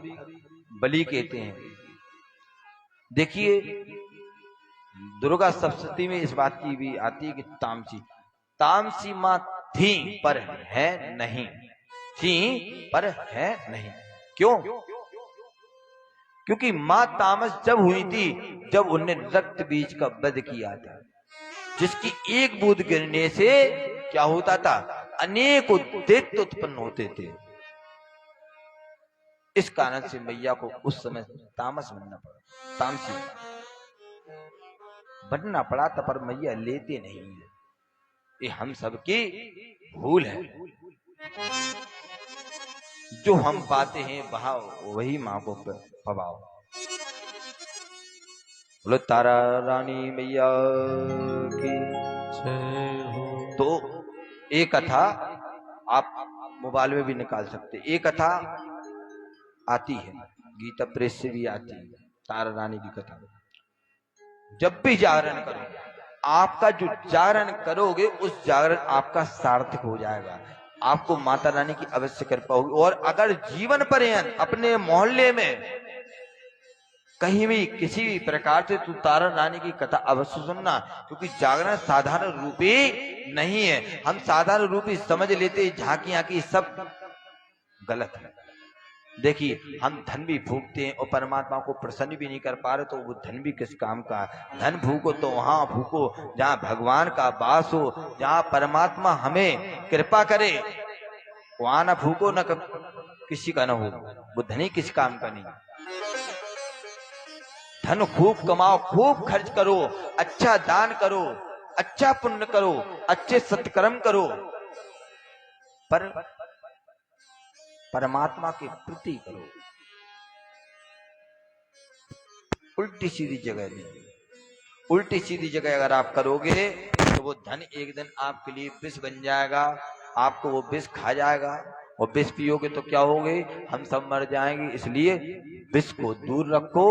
बलि कहते हैं, देखिए दुर्गा सप्तशती में इस बात की भी आती है कि तामसी, तामसी माँ थी पर है नहीं, थी पर है नहीं। क्यों? क्योंकि माँ तामस जब हुई थी जब उन्हें रक्त बीज का वध किया था, जिसकी एक बूंद गिरने से क्या होता था, अनेक दैत्य उत्पन्न होते थे। इस कारण से मैया को उस समय तामस बनना पड़ा, तामसी बनना पड़ा था, पर मैया लेते नहीं है। ये हम सबकी भूल है। जो हम पाते हैं बहाव, वही माँ को पवाओ। बोलो तारा रानी मैया की। तो एक कथा आप मोबाइल में भी निकाल सकते, एक कथा आती है, गीता प्रेस से भी आती है, तारा रानी की कथा। जब भी जागरण करो, आपका जो जागरण करोगे उस जागरण आपका सार्थक हो जाएगा, आपको माता रानी की अवश्य कृपा होगी। और अगर जीवन पर्यंत अपने मोहल्ले में कहीं भी किसी भी प्रकार से तू तारा रानी की कथा अवश्य सुनना, क्योंकि जागरण साधारण रूपी नहीं है। हम साधारण रूपी समझ लेते झांकी की, सब गलत है। देखिए हम धन भी भूखते हैं और परमात्मा को प्रसन्न भी नहीं कर पा रहे, तो वो धन भी किस काम का। धन भूखो तो वहां भूखो जहां भगवान का वास हो, जहां परमात्मा हमें कृपा करे, वहां ना भूखो ना किसी का ना हो। वो धन ही किस काम का नहीं। धन खूब कमाओ, खूब खर्च करो, अच्छा दान करो, अच्छा पुण्य करो, अच्छे सत्कर्म करो, पर परमात्मा के प्रति करो। उल्टी सीधी जगह नहीं, उल्टी सीधी जगह अगर आप करोगे तो वो धन एक दिन आपके लिए विष बन जाएगा, आपको वो विष खा जाएगा, और विष पियोगे तो क्या होगे, हम सब मर जाएंगे। इसलिए विष को दूर रखो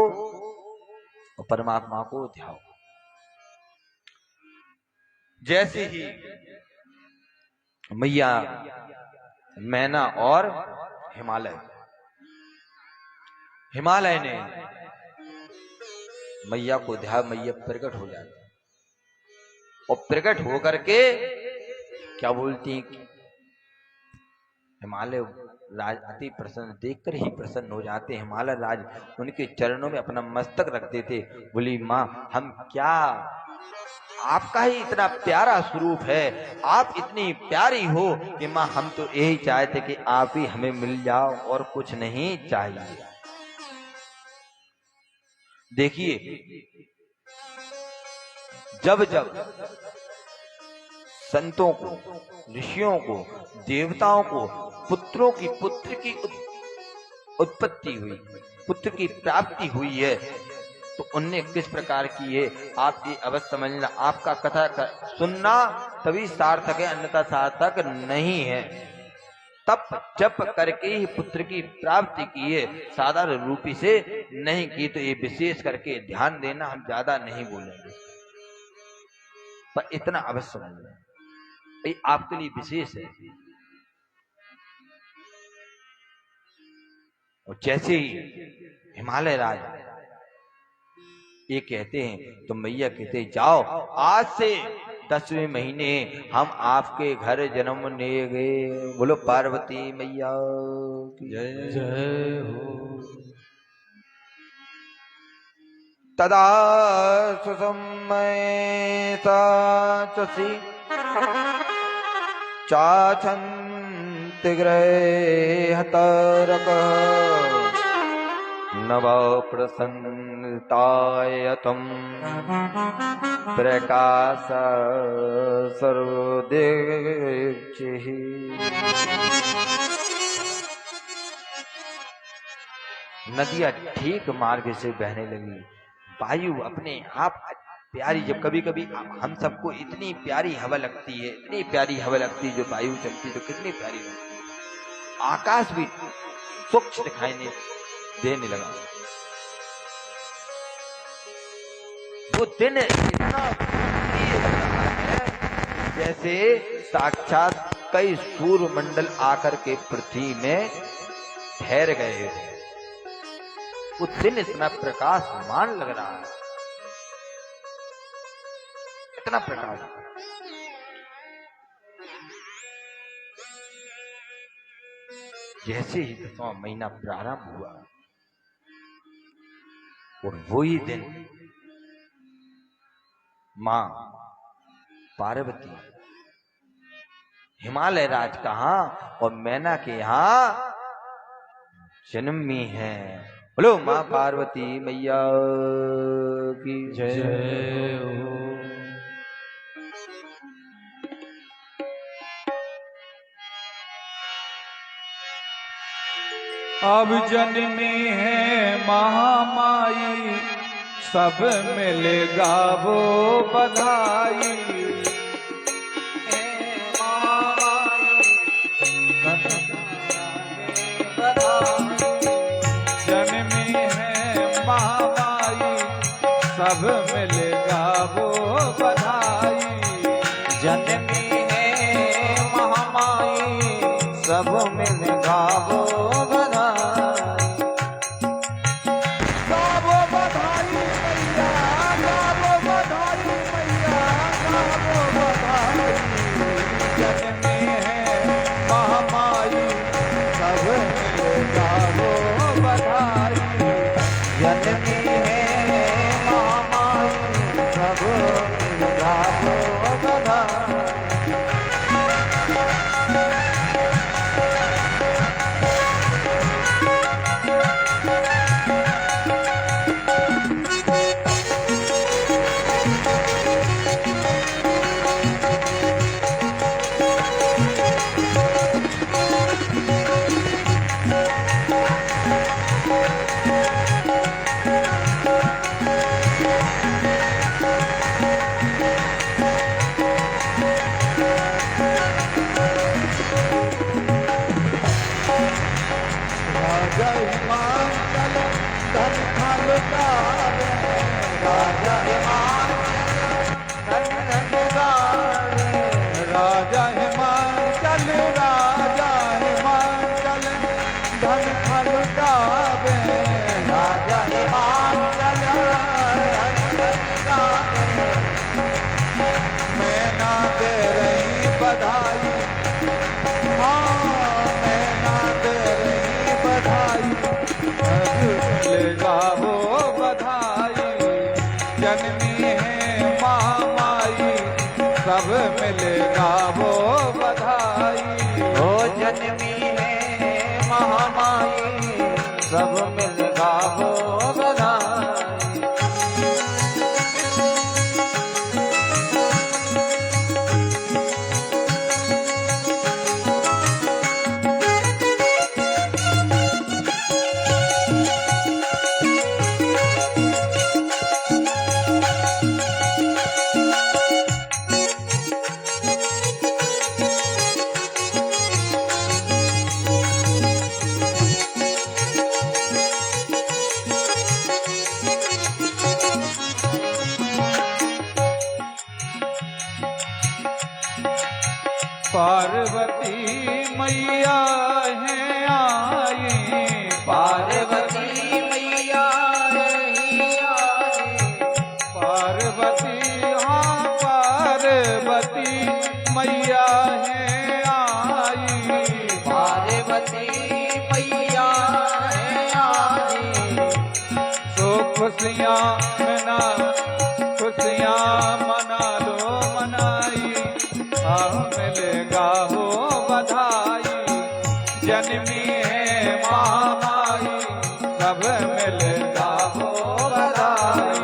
और परमात्मा को ध्याओ। जैसे ही मैया मैना और हिमालय ने मैया को ध्यान, मैया प्रकट हो जाती और प्रकट होकर के क्या बोलती, हिमालय राज अति प्रसन्न, देखकर ही प्रसन्न हो जाते। हिमालय राज उनके चरणों में अपना मस्तक रखते थे। बोली माँ हम क्या, आपका ही इतना प्यारा स्वरूप है, आप इतनी प्यारी हो कि माँ हम तो यही चाहते कि आप ही हमें मिल जाओ और कुछ नहीं चाहिए। देखिए जब जब संतों को, ऋषियों को, देवताओं को पुत्र की उत्पत्ति हुई, पुत्र की प्राप्ति हुई है, तो उनने किस प्रकार की है आप ये अवश्य समझना। आपका कथा सुनना तभी सार्थक है, अन्यथा सार्थक नहीं है। तप जप करके ही पुत्र की प्राप्ति की है, साधारण रूपी से नहीं की। तो ये विशेष करके ध्यान देना, हम ज्यादा नहीं बोलेंगे, पर इतना अवश्य समझना, ये आपके लिए विशेष है। और जैसे ही हिमालय राज ये कहते हैं तो मैया कहते हैं जाओ, आज से 10वें महीने हम आपके घर जन्म ले गए। बोलो पार्वती मैया की जय जय हो। तदा सुसमय साचसी चाछन्त गृह तरक नव प्रसन्नतायतम प्रकाश सर्वदिक्चिः। नदियां ठीक मार्ग से बहने लगी, वायु अपने आप प्यारी, जब कभी कभी हम सबको इतनी प्यारी हवा लगती है, इतनी प्यारी हवा लगती है, जो वायु चलती तो कितनी प्यारी लगती है। आकाश भी स्वच्छ दिखाई देने लगा। वो दिन इतना है जैसे साक्षात कई सूर्य मंडल आकर के पृथ्वी में ठहर गए। वो दिन इतना प्रकाशमान लग रहा है। कितना प्रकाश। जैसे ही 10वां महीना प्रारंभ हुआ और वही दिन मां पार्वती हिमालय राज कहां और मैना के यहां जन्मी है। बोलो मां पार्वती मैया की जय हो। अब जन्मी है महामाई, सब मिलेगा वो बधाई। जन्मी है महामाई, सब मिलेगा वो बधाई। जन्मी है महामाई, सब मिलेगा वो बधाई। गावो बधाई मैया, गावो बधाई मैया, गावो बधाई। जन्मी है महामाई, सब मिलेगा वो बधाई। जन्मी है महामाई, सब मिलेगा वो बधाई। राजा हिमाचल धन फल गावे, राजा हिमाचल धन फल गावे। राजा हिमाचल, राजा हिमाचल धन फल गावे। राजा हिमाचल धन फल गावे। मैना दे रही बधाई, हाँ मैना दे रही बधाई। सब मिलेगा वो बधाई। जन्मी है महामाई, सब मिलेगा वो बधाई। ओ जन्मी है महामाई, सब मिलेगा वो बधाई। पार्वती मैया है आई, पार्वती मैया रही आई। पार्वती हाँ पार्वती मैया है आई। पार्वती मैया है आई। तो खुशियाँ मना, खुशियाँ मना लो मनाई। मिलेगा वो बधाई। जन्मी है महामाई, सब मिलेगा वो बधाई।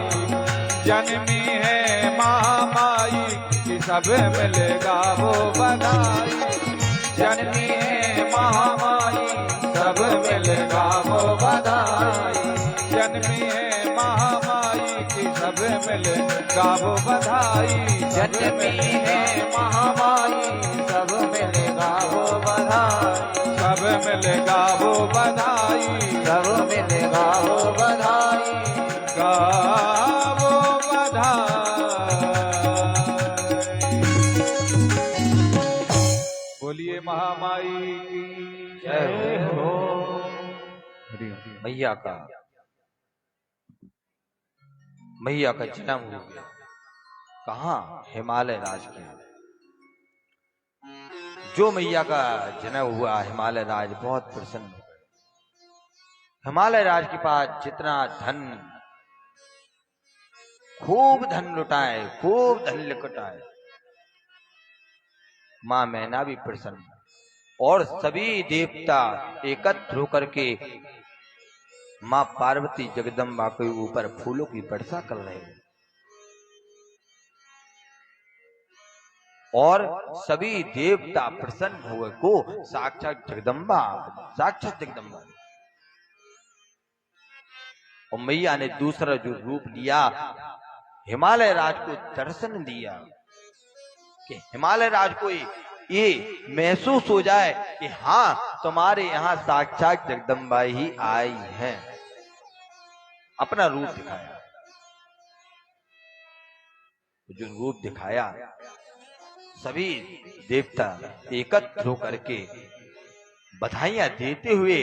जन्मी है महामाई, कि सब मिलेगा वो बधाई। जन्मी है महामाई, सब मिलेगा वो बधाई। जन्मी है महामाई, की सब मिलेगा वो बधाई। जन्मी है महामाई, सब मिलेगा वो बधाई। सब मिलेगा वो बधाई। सब मिलेगा वो बधाई। गावो बधाई। बोलिए महामाई की जय हो। मैया का जन्म हो गया। कहा? हिमालय राज के। जो मैया का जन्म हुआ हिमालय राज बहुत प्रसन्न हुआ। हिमालय राज के पास जितना धन, खूब धन लुटाए, खूब धन लुटाए। मां मैना भी प्रसन्न और सभी देवता एकत्र होकर के मां पार्वती जगदम्बा के ऊपर फूलों की वर्षा कर रहे हैं और सभी देवता प्रसन्न हुए को साक्षात जगदम्बा, साक्षात जगदम्बा। और मैया ने दूसरा जो रूप लिया, हिमालय राज को दर्शन दिया कि हिमालय राज को ये महसूस हो जाए कि हाँ तुम्हारे यहाँ साक्षात जगदम्बा ही आई हैं। अपना रूप दिखाया। जो रूप दिखाया, सभी देवता एकत्र होकर के बधाइयां देते हुए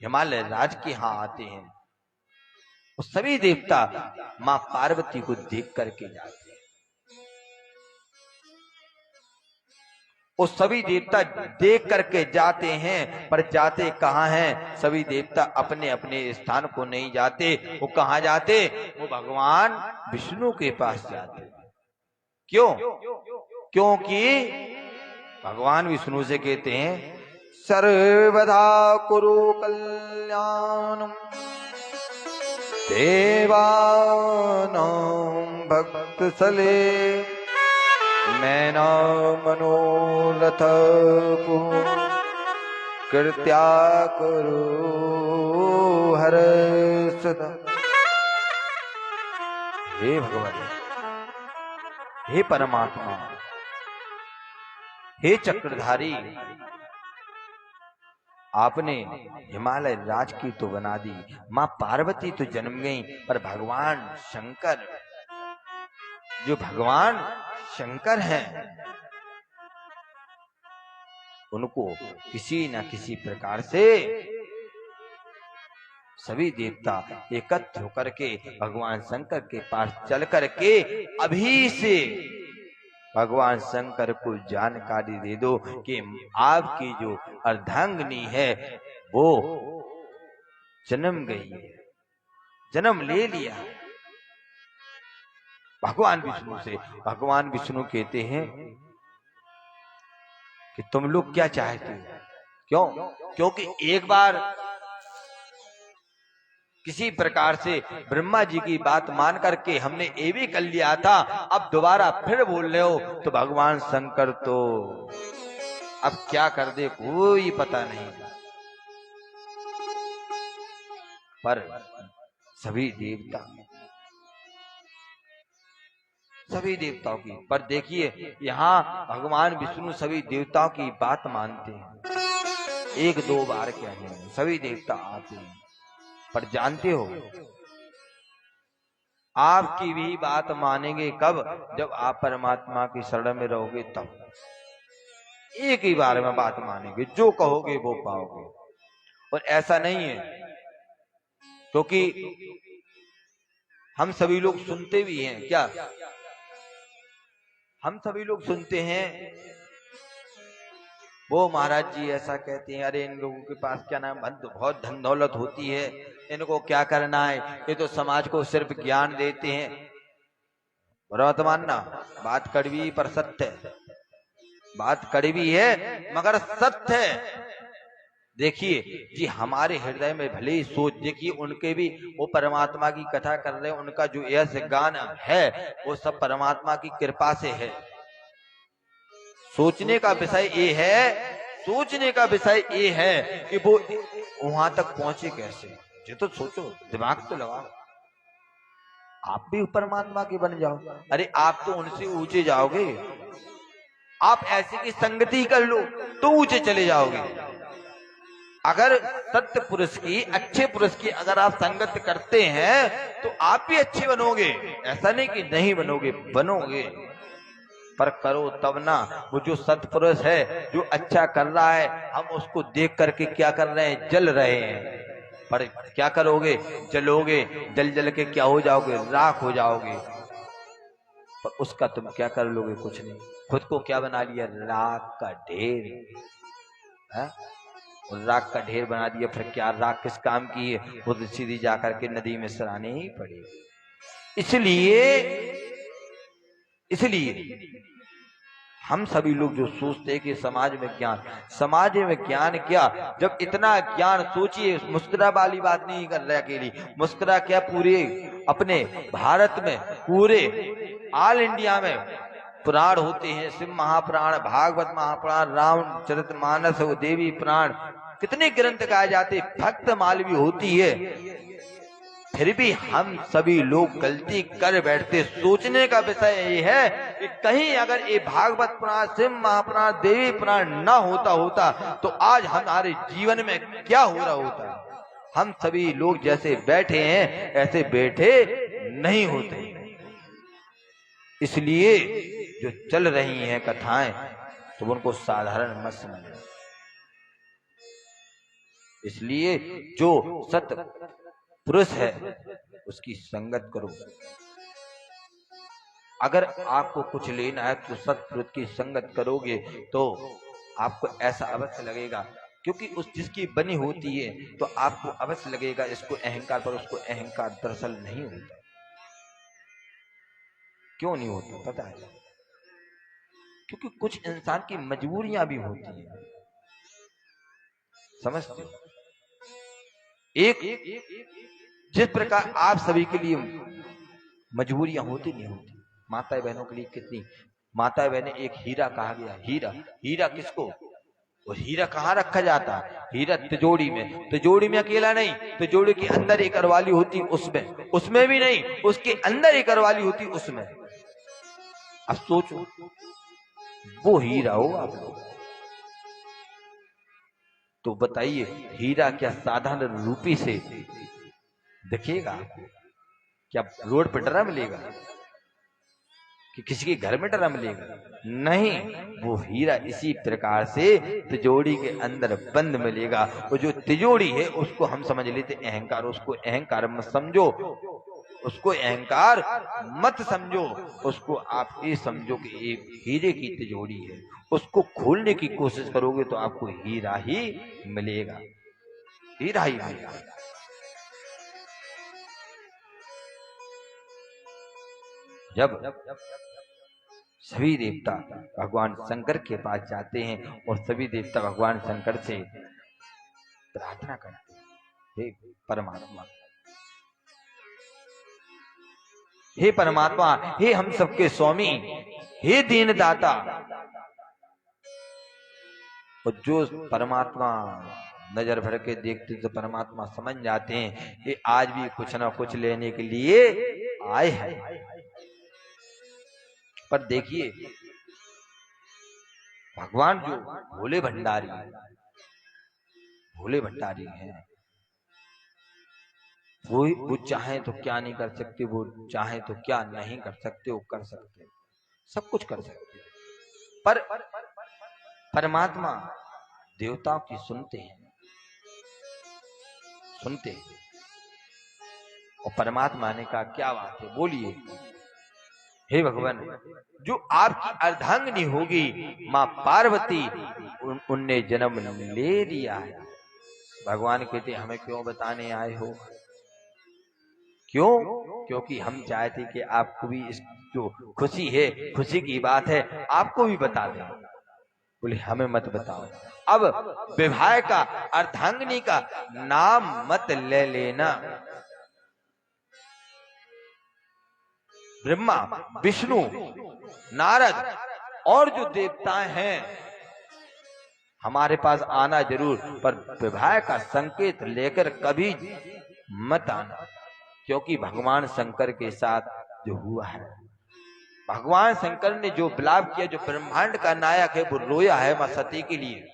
हिमालय राज के यहाँ आते हैं। और सभी देवता मां पार्वती को देख करके जाते हैं। और सभी देवता देख करके जाते हैं, पर जाते कहाँ हैं? सभी देवता अपने अपने स्थान को नहीं जाते। वो कहाँ जाते? वो भगवान विष्णु के पास जाते। क्यों? क्योंकि भगवान विष्णु से कहते हैं सर्वदा कुरु कल्याणम देवानां भक्तसले मैना मनोरथ को कृत्या करो हर सदा। हे भगवान, हे परमात्मा, हे चक्रधारी, आपने हिमालय राज की तो बना दी, मां पार्वती तो जन्म गई, पर भगवान शंकर, जो भगवान शंकर हैं, उनको किसी न किसी प्रकार से सभी देवता एकत्र होकर के भगवान शंकर के पास चल करके अभी से भगवान शंकर को जानकारी दे दो कि आपकी जो अर्धांगिनी है वो जन्म गई है, जन्म ले लिया। भगवान विष्णु से भगवान विष्णु कहते हैं कि तुम लोग क्या चाहते हो? क्यों? क्योंकि एक बार किसी प्रकार से ब्रह्मा जी की बात मान करके हमने ये भी कर लिया था, अब दोबारा फिर बोल रहे हो तो भगवान शंकर तो अब क्या कर दे कोई पता नहीं। पर सभी देवताओं की, पर देखिए यहाँ भगवान विष्णु सभी देवताओं की बात मानते हैं। एक दो बार क्या है, सभी देवता आते हैं। पर जानते हो आपकी भी बात मानेंगे कब? जब आप परमात्मा की शरण में रहोगे तब। एक ही बार में बात मानेंगे, जो कहोगे वो पाओगे। और ऐसा नहीं है, क्योंकि हम सभी लोग सुनते भी हैं। क्या हम सभी लोग सुनते हैं? वो महाराज जी ऐसा कहते हैं, अरे इन लोगों के पास क्या नाम बहुत धन दौलत होती है, इनको क्या करना है, ये तो समाज को सिर्फ ज्ञान देते हैं। बुरा मानना, बात कड़वी पर सत्य है, बात कड़वी है मगर सत्य है। देखिए जी, हमारे हृदय में भले ही सोच, देखिए उनके भी वो परमात्मा की कथा कर रहे हैं, उनका जो यश गान है वो सब परमात्मा की कृपा से है। सोचने का विषय ये है, सोचने का विषय ये है कि वो वहां तक पहुंचे कैसे। ये तो सोचो, दिमाग तो लगाओ, आप भी परमात्मा के बन जाओ। अरे आप तो उनसे ऊंचे जाओगे, आप ऐसे की संगति कर लो तो ऊंचे चले जाओगे। अगर सत्य पुरुष की, अच्छे पुरुष की अगर आप संगत करते हैं तो आप भी अच्छे बनोगे। ऐसा नहीं कि नहीं बनोगे, बनोगे, पर करो तब ना। वो जो सत्पुरुष है, जो अच्छा कर रहा है, हम उसको देख करके क्या कर रहे हैं? जल रहे हैं। पर क्या करोगे? जलोगे, जल जल के क्या हो जाओगे? राख हो जाओगे। पर उसका तुम क्या कर लोगे? कुछ नहीं। खुद को क्या बना लिया? राख का ढेर है? और राख का ढेर बना दिया, फिर क्या राख किस काम की है? खुद सीधी जाकर के नदी में सराने ही पड़ी। इसलिए हम सभी लोग जो सोचते हैं कि समाज में ज्ञान क्या, जब इतना ज्ञान, सोचिए, मुस्कुरा वाली बात नहीं कर रहे अकेली, मुस्कुरा क्या, पूरे अपने भारत में, पूरे ऑल इंडिया में पुराण होते हैं। शिव महापुराण, भागवत महापुराण, रामचरितमानस, देवी पुराण, कितने ग्रंथ गाए जाते, भक्त मालवी होती है। फिर भी हम सभी लोग गलती कर बैठते। सोचने का विषय ये है कि कहीं अगर ये भागवत पुराण, शिव महापुराण, देवी पुराण न होता तो आज हमारे जीवन में क्या हो रहा होता? हम सभी लोग जैसे बैठे हैं ऐसे बैठे नहीं होते। इसलिए जो चल रही हैं कथाएं, तो उनको साधारण मत समझो। इसलिए जो सत्य पुरुष है उसकी संगत करो। अगर आपको कुछ लेना है तो सत्पुरुष की संगत करोगे तो आपको ऐसा अवश्य लगेगा, क्योंकि उस जिसकी बनी होती है तो आपको अवश्य लगेगा इसको अहंकार, पर उसको अहंकार दरअसल नहीं होता। क्यों नहीं होता पता है? क्योंकि कुछ इंसान की मजबूरियां भी होती हैं, समझते हो? एक जिस प्रकार आप सभी के लिए मजबूरियां होती नहीं होती, माता बहनों के लिए कितनी माता बहनें, एक हीरा कहा गया। हीरा किसको? वो हीरा कहाँ रखा जाता है? हीरा तिजोरी में। तिजोरी में अकेला नहीं, तिजोरी के अंदर एक अरवाली होती, उसमें भी नहीं, उसके अंदर एक अरवाली होती, उसमें। अब सोचो, वो हीरा हो आप लोग, तो बताइए हीरा क्या साधारण रूपी से दिखेगा? क्या रोड पर डरा मिलेगा कि किसी के घर में डरा मिलेगा? नहीं, वो हीरा इसी प्रकार से तिजोरी के अंदर बंद मिलेगा। वो जो तिजोरी है उसको हम समझ लेते अहंकार, उसको अहंकार मत समझो, उसको अहंकार मत समझो, उसको आप ये समझो कि एक हीरे की तिजोरी है। उसको खोलने की कोशिश करोगे तो आपको हीरा ही मिलेगा, हीरा ही मिलेगा। जब सभी देवता भगवान शंकर के पास जाते हैं और सभी देवता भगवान शंकर से प्रार्थना करते हैं, हे परमात्मा, हे परमात्मा, हे हम सबके स्वामी, हे दीनदाता। और जो परमात्मा नजर भर के देखते तो परमात्मा समझ जाते हैं ये आज भी कुछ ना कुछ लेने के लिए आए हैं। पर देखिए भगवान जो भोले भंडारी हैं, वो चाहे तो क्या नहीं कर सकते, वो चाहे तो क्या नहीं कर सकते, वो कर सकते, सब कुछ कर सकते। पर परमात्मा देवताओं की सुनते हैं। और परमात्मा ने कहा क्या बात है, बोलिए हे भगवान, जो आपकी अर्धांगिनी होगी मां पार्वती, उनने जन्म ले लिया है। भगवान कहते हमें क्यों बताने आए हो? क्यों? क्योंकि हम चाहते कि आपको भी इस जो खुशी है, खुशी की बात है, आपको भी बता दें। बोले हमें मत बताओ, अब विवाह का, अर्धांगिनी का नाम मत ले लेना। ब्रह्मा, विष्णु, नारद और जो देवताएं हैं हमारे पास आना जरूर, पर विवाह का संकेत लेकर कभी मत आना, क्योंकि भगवान शंकर के साथ जो हुआ है, भगवान शंकर ने जो विलाप किया, जो ब्रह्मांड का नायक है वो रोया है मां सती के लिए।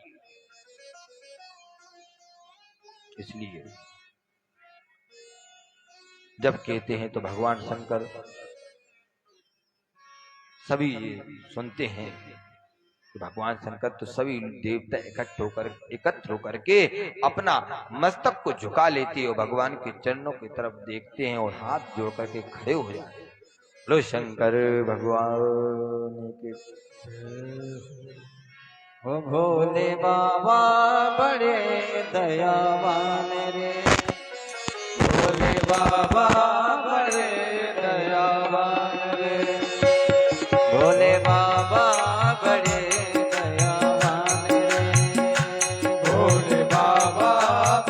इसलिए जब कहते हैं तो भगवान शंकर सभी सुनते हैं कि भगवान शंकर तो सभी देवता एकत्र होकर के अपना मस्तक को झुका लेते हैं और भगवान के चरणों की तरफ देखते हैं और हाथ जोड़ करके खड़े हो जाते हैं। लो शंकर भगवान के। ओ भोले बाबा बड़े दयावान रे, भोले बाबा बड़े दयावान रे, भोले बाबा बड़े दयावान रे, भोले बाबा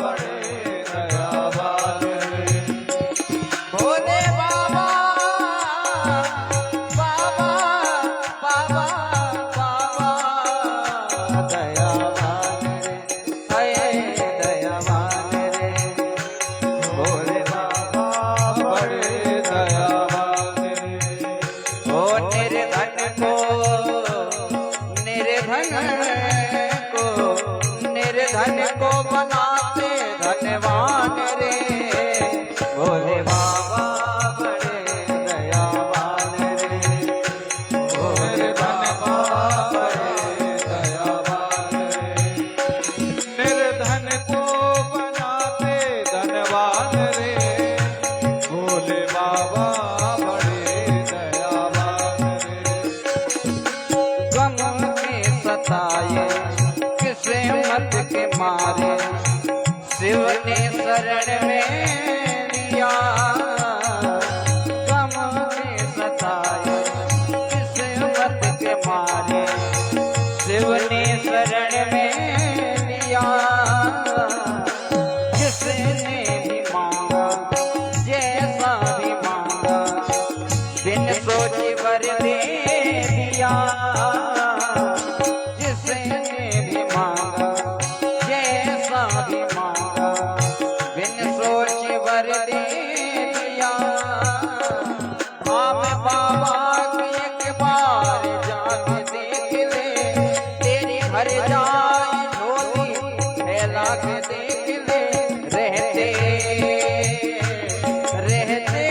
बड़े दयावान रे, भोले बाबा बाबा बाबा बाबा दयावान रे, है दयावान रे, भोले बाबा बड़े दयावान रे, ओ निर्धन को बनाते धनवान रे, भोले बाबा बड़े दयावान रे, भोले बाबा बड़े दयावान रे, निर्धन को बनाते धनवान रे, भोले बाबा बड़े दयावान रे, गम के सताए किसे मत के मारे, शिव ने शरण में लिया, गम के सताए किसे मत के मारे, शिव ने शरण में लिया, जिसने भी मांगा जैसा भी मांगा, बिन सोचे वर दे दिया, जिसने भी मांगा जैसा भी मांगा, बिन सोचे वर दे दिया, हम बाबा की एक बार जाके देख ले, तेरी भर जाए झोली फैला के देख ले, रहते रहते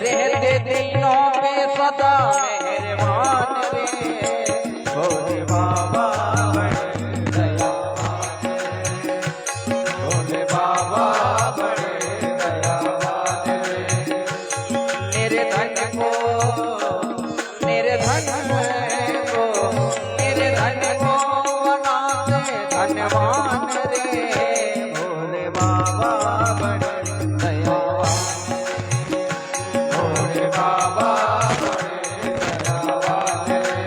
रहते दिनों पे सदा मेहरबान रे, भोले बाबा बड़े दयावान रे, भोले बाबा बड़े दयावान रे, निर्धन को बनाते धनवान रे, भोले बाबा बड़े दयावान रे, भोले बाबा बड़े दयावान रे,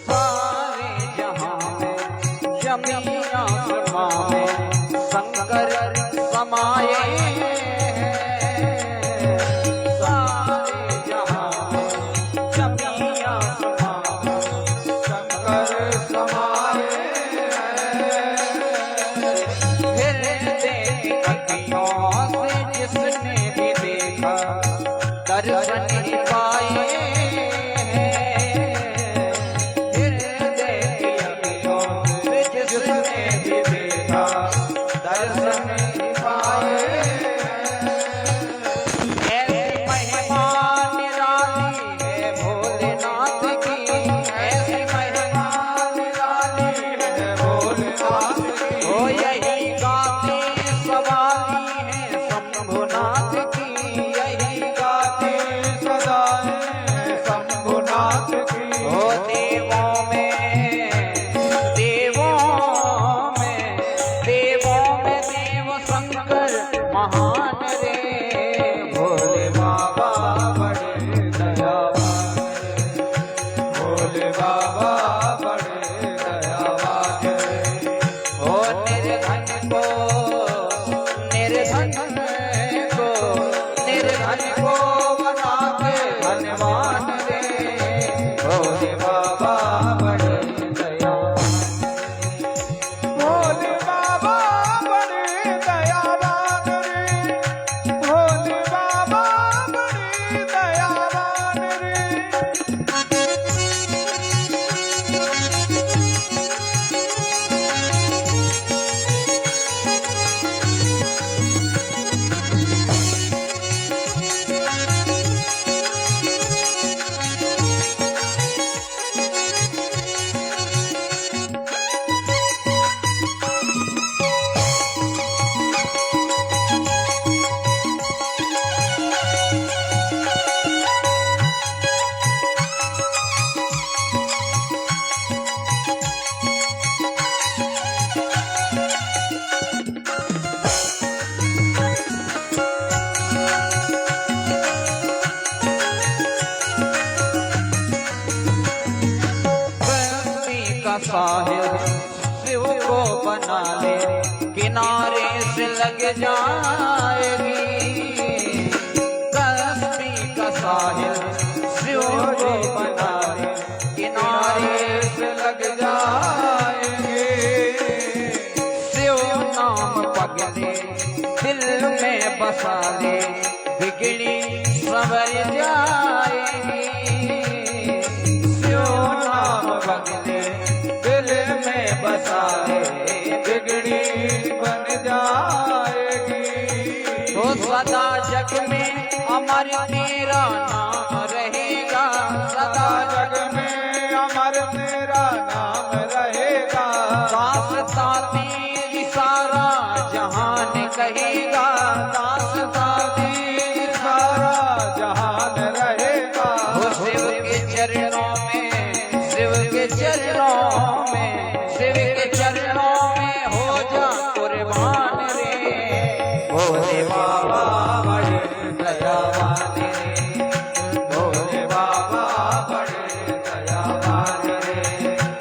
सारे जहां में जमी आसमां में शंकर समाये हैं, सारे जहां में जमी आसमां में शंकर समाये फिर देखी अखियों से जिसने भी देखा, दर्शन ही पाए हैं, फिर देखी अखियों से जिसने भी देखा, दर्शन ही पाए ऐसी महिमा निराली है भोलेनाथ की, ऐसी महिमा निराली है भोलेनाथ की, ओ यही गाते सवाली है शंभुनाथ की, यही गाते सदा है शंभुनाथ की, ओ देवों में देवों में देवों में देव शंकर महान रे, भोले बाबा बड़े दयावान रे, भोले बाबा बड़े दयावान रे, ओ निर्धन को बनाते धनवान रे, भोले बाबा बड़े दयावान, भोले बाबा बड़े दयावान रे, भोले बाबा बड़े दया का साहिल शिव को बना ले, किनारे से लग जाएगी। कश्मी का साहिल शिव को बना ले, किनारे से लग जाएगी। शिव नाम पगले दिल में बसा ले, बिगड़ी संवर जाएगी। शिव नाम पगले दिल में बसा ले, बिगड़ी बन जाएगी। तो सदा जग में अमर तेरा नाम रहेगा, सदा जग में अमर तेरा नाम रहेगा। दासता तेरी सारा जहान कहेगा, दासता तेरी सारा जहान रहेगा। वो शिव के चरणों में, शिव के चरणों में, शिव के चरणों में हो जा कुर्बान रे। भोले बाबा बड़े दयावान रे, भोले बाबा बड़े दयावान रे।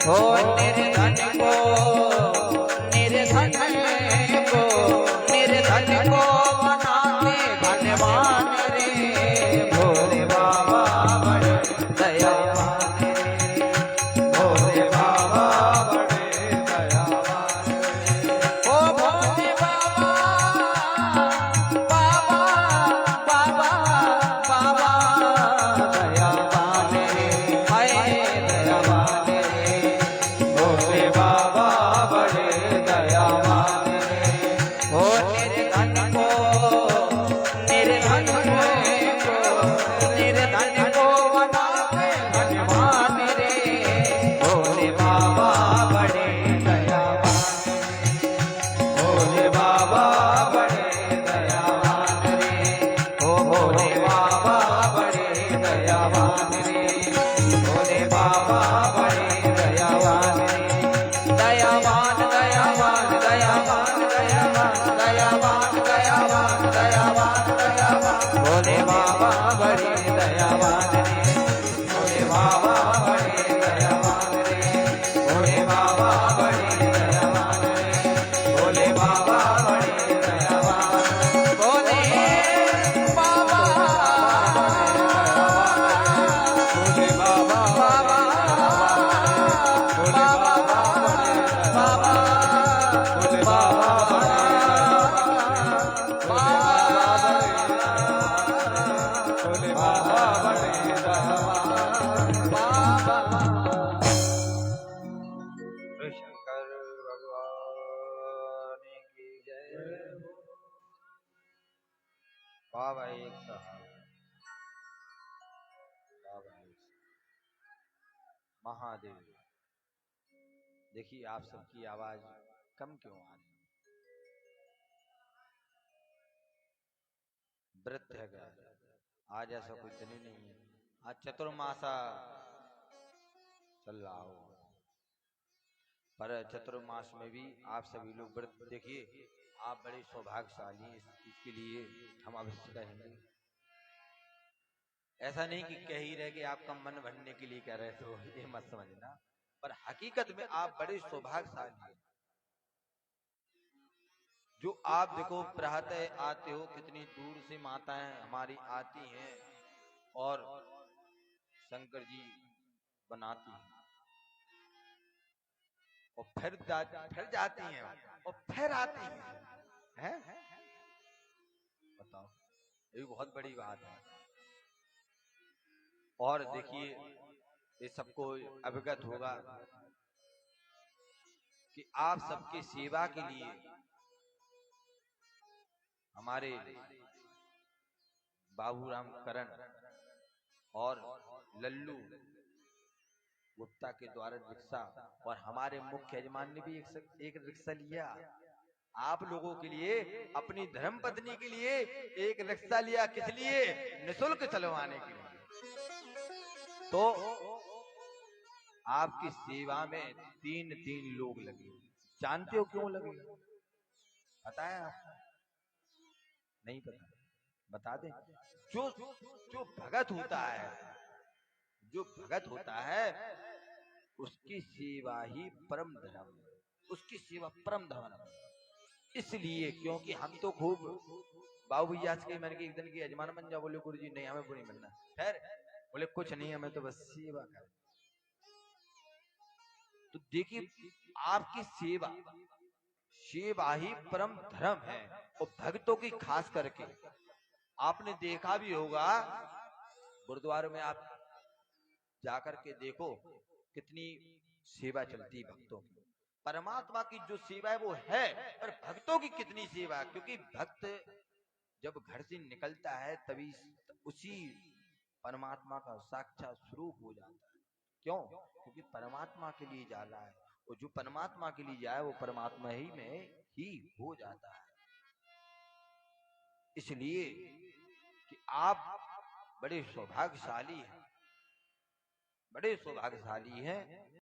हो निर्धन को, निर्धन को, निर्धन को बनाते धनवान रे। भोले बाबा बड़े दयावान रे, भोले बाबा बड़े दयावान रे। ओ भोले बाबा, बाबा, बाबा, बाबा दयावान रे, हाय दयावान रे। भोले बाबा बड़े दयावान रे। ओ निर्धन को, निर्धन को, निर्धन को बनाते धनवान रे। भोले बाबा बड़े दयावान रे, भोले बाबा बड़े दयावान रे। ओ भोले बाबा बड़े दयावान रे, भोले बाबा बड़े दयावान रे। दयावान, दयावान, दयावान, दयावान, दयावान, दयावान, दयावान, दयावान। भोले बाबा बड़े दयावान रे, भोले बाबा बड़े दयावान रे। भोले बाबा बड़े दयावान रे, भोले बाबा बड़े दयावान। भोले बाबा, भोले बाबा बाबा, भोले बाबा बाबा, भोले बाबा भोले बाबा बड़े दयावान। शंकर भगवान की जय। बाबा एक सहाय, बाबा एक सहाय। महादेव। देखिए आप सबकी आवाज कम क्यों आ रही है? व्रत है क्या? आज ऐसा कोई दिन ही नहीं है। आज चतुर्मासा चल रहा हो, पर चतुर्मास में भी आप सभी लोग व्रत। देखिए आप बड़े सौभाग्यशाली हैं, इसके लिए हम अवश्य कहेंगे। ऐसा नहीं कि कह ही रहे कि आपका मन भरने के लिए कह रहे तो ये मत समझना, पर हकीकत में आप बड़े सौभाग्यशाली हैं। जो आप देखो प्रातः आते हो, कितनी दूर से माताएं हमारी आती हैं और शंकर जी बनाती हैं और फिर जाती हैं और फिर आती हैं। बताओ, ये बहुत बड़ी बात है। और देखिए ये सबको अवगत होगा कि आप सबके सेवा के लिए हमारे बाबूराम करण और लल्लू गुप्ता के द्वारा रिक्शा, और हमारे मुख्य यजमान ने भी एक रिक्शा लिया आप लोगों के लिए, अपनी धर्म पत्नी के लिए एक रिक्शा लिया। किस लिए? निःशुल्क चलवाने के लिए। तो आपकी सेवा में 3 लोग लगे। जानते हो क्यों लगे? पता है आपको? नहीं पता? बता दें। जो भगत होता है, जो भगत होता है उसकी सेवा ही परम धर्म, उसकी सेवा परम धर्म। इसलिए क्योंकि हम तो खूब बाबू भैया के मैंने कि एक दिन की यजमान बन जाओ, बोले गुरु जी नहीं हमें वो नहीं बनना। खैर बोले कुछ नहीं, हमें तो बस सेवा कर। तो देखिए आपकी सेवा, सेवा ही परम धर्म है। और भक्तों की खास करके आपने देखा भी होगा, गुरुद्वारे में आप जाकर के देखो कितनी सेवा चलती है भक्तों की। परमात्मा की जो सेवा है वो है, पर भक्तों की कितनी सेवा है। क्योंकि भक्त जब घर से निकलता है तभी उसी परमात्मा का साक्षात स्वरूप हो जाता है। क्यों? क्योंकि परमात्मा के लिए जा रहा है, और जो परमात्मा के लिए जाए वो परमात्मा ही में ही हो जाता है। इसलिए कि आप बड़े सौभाग्यशाली हैं, बड़े सौभाग्यशाली हैं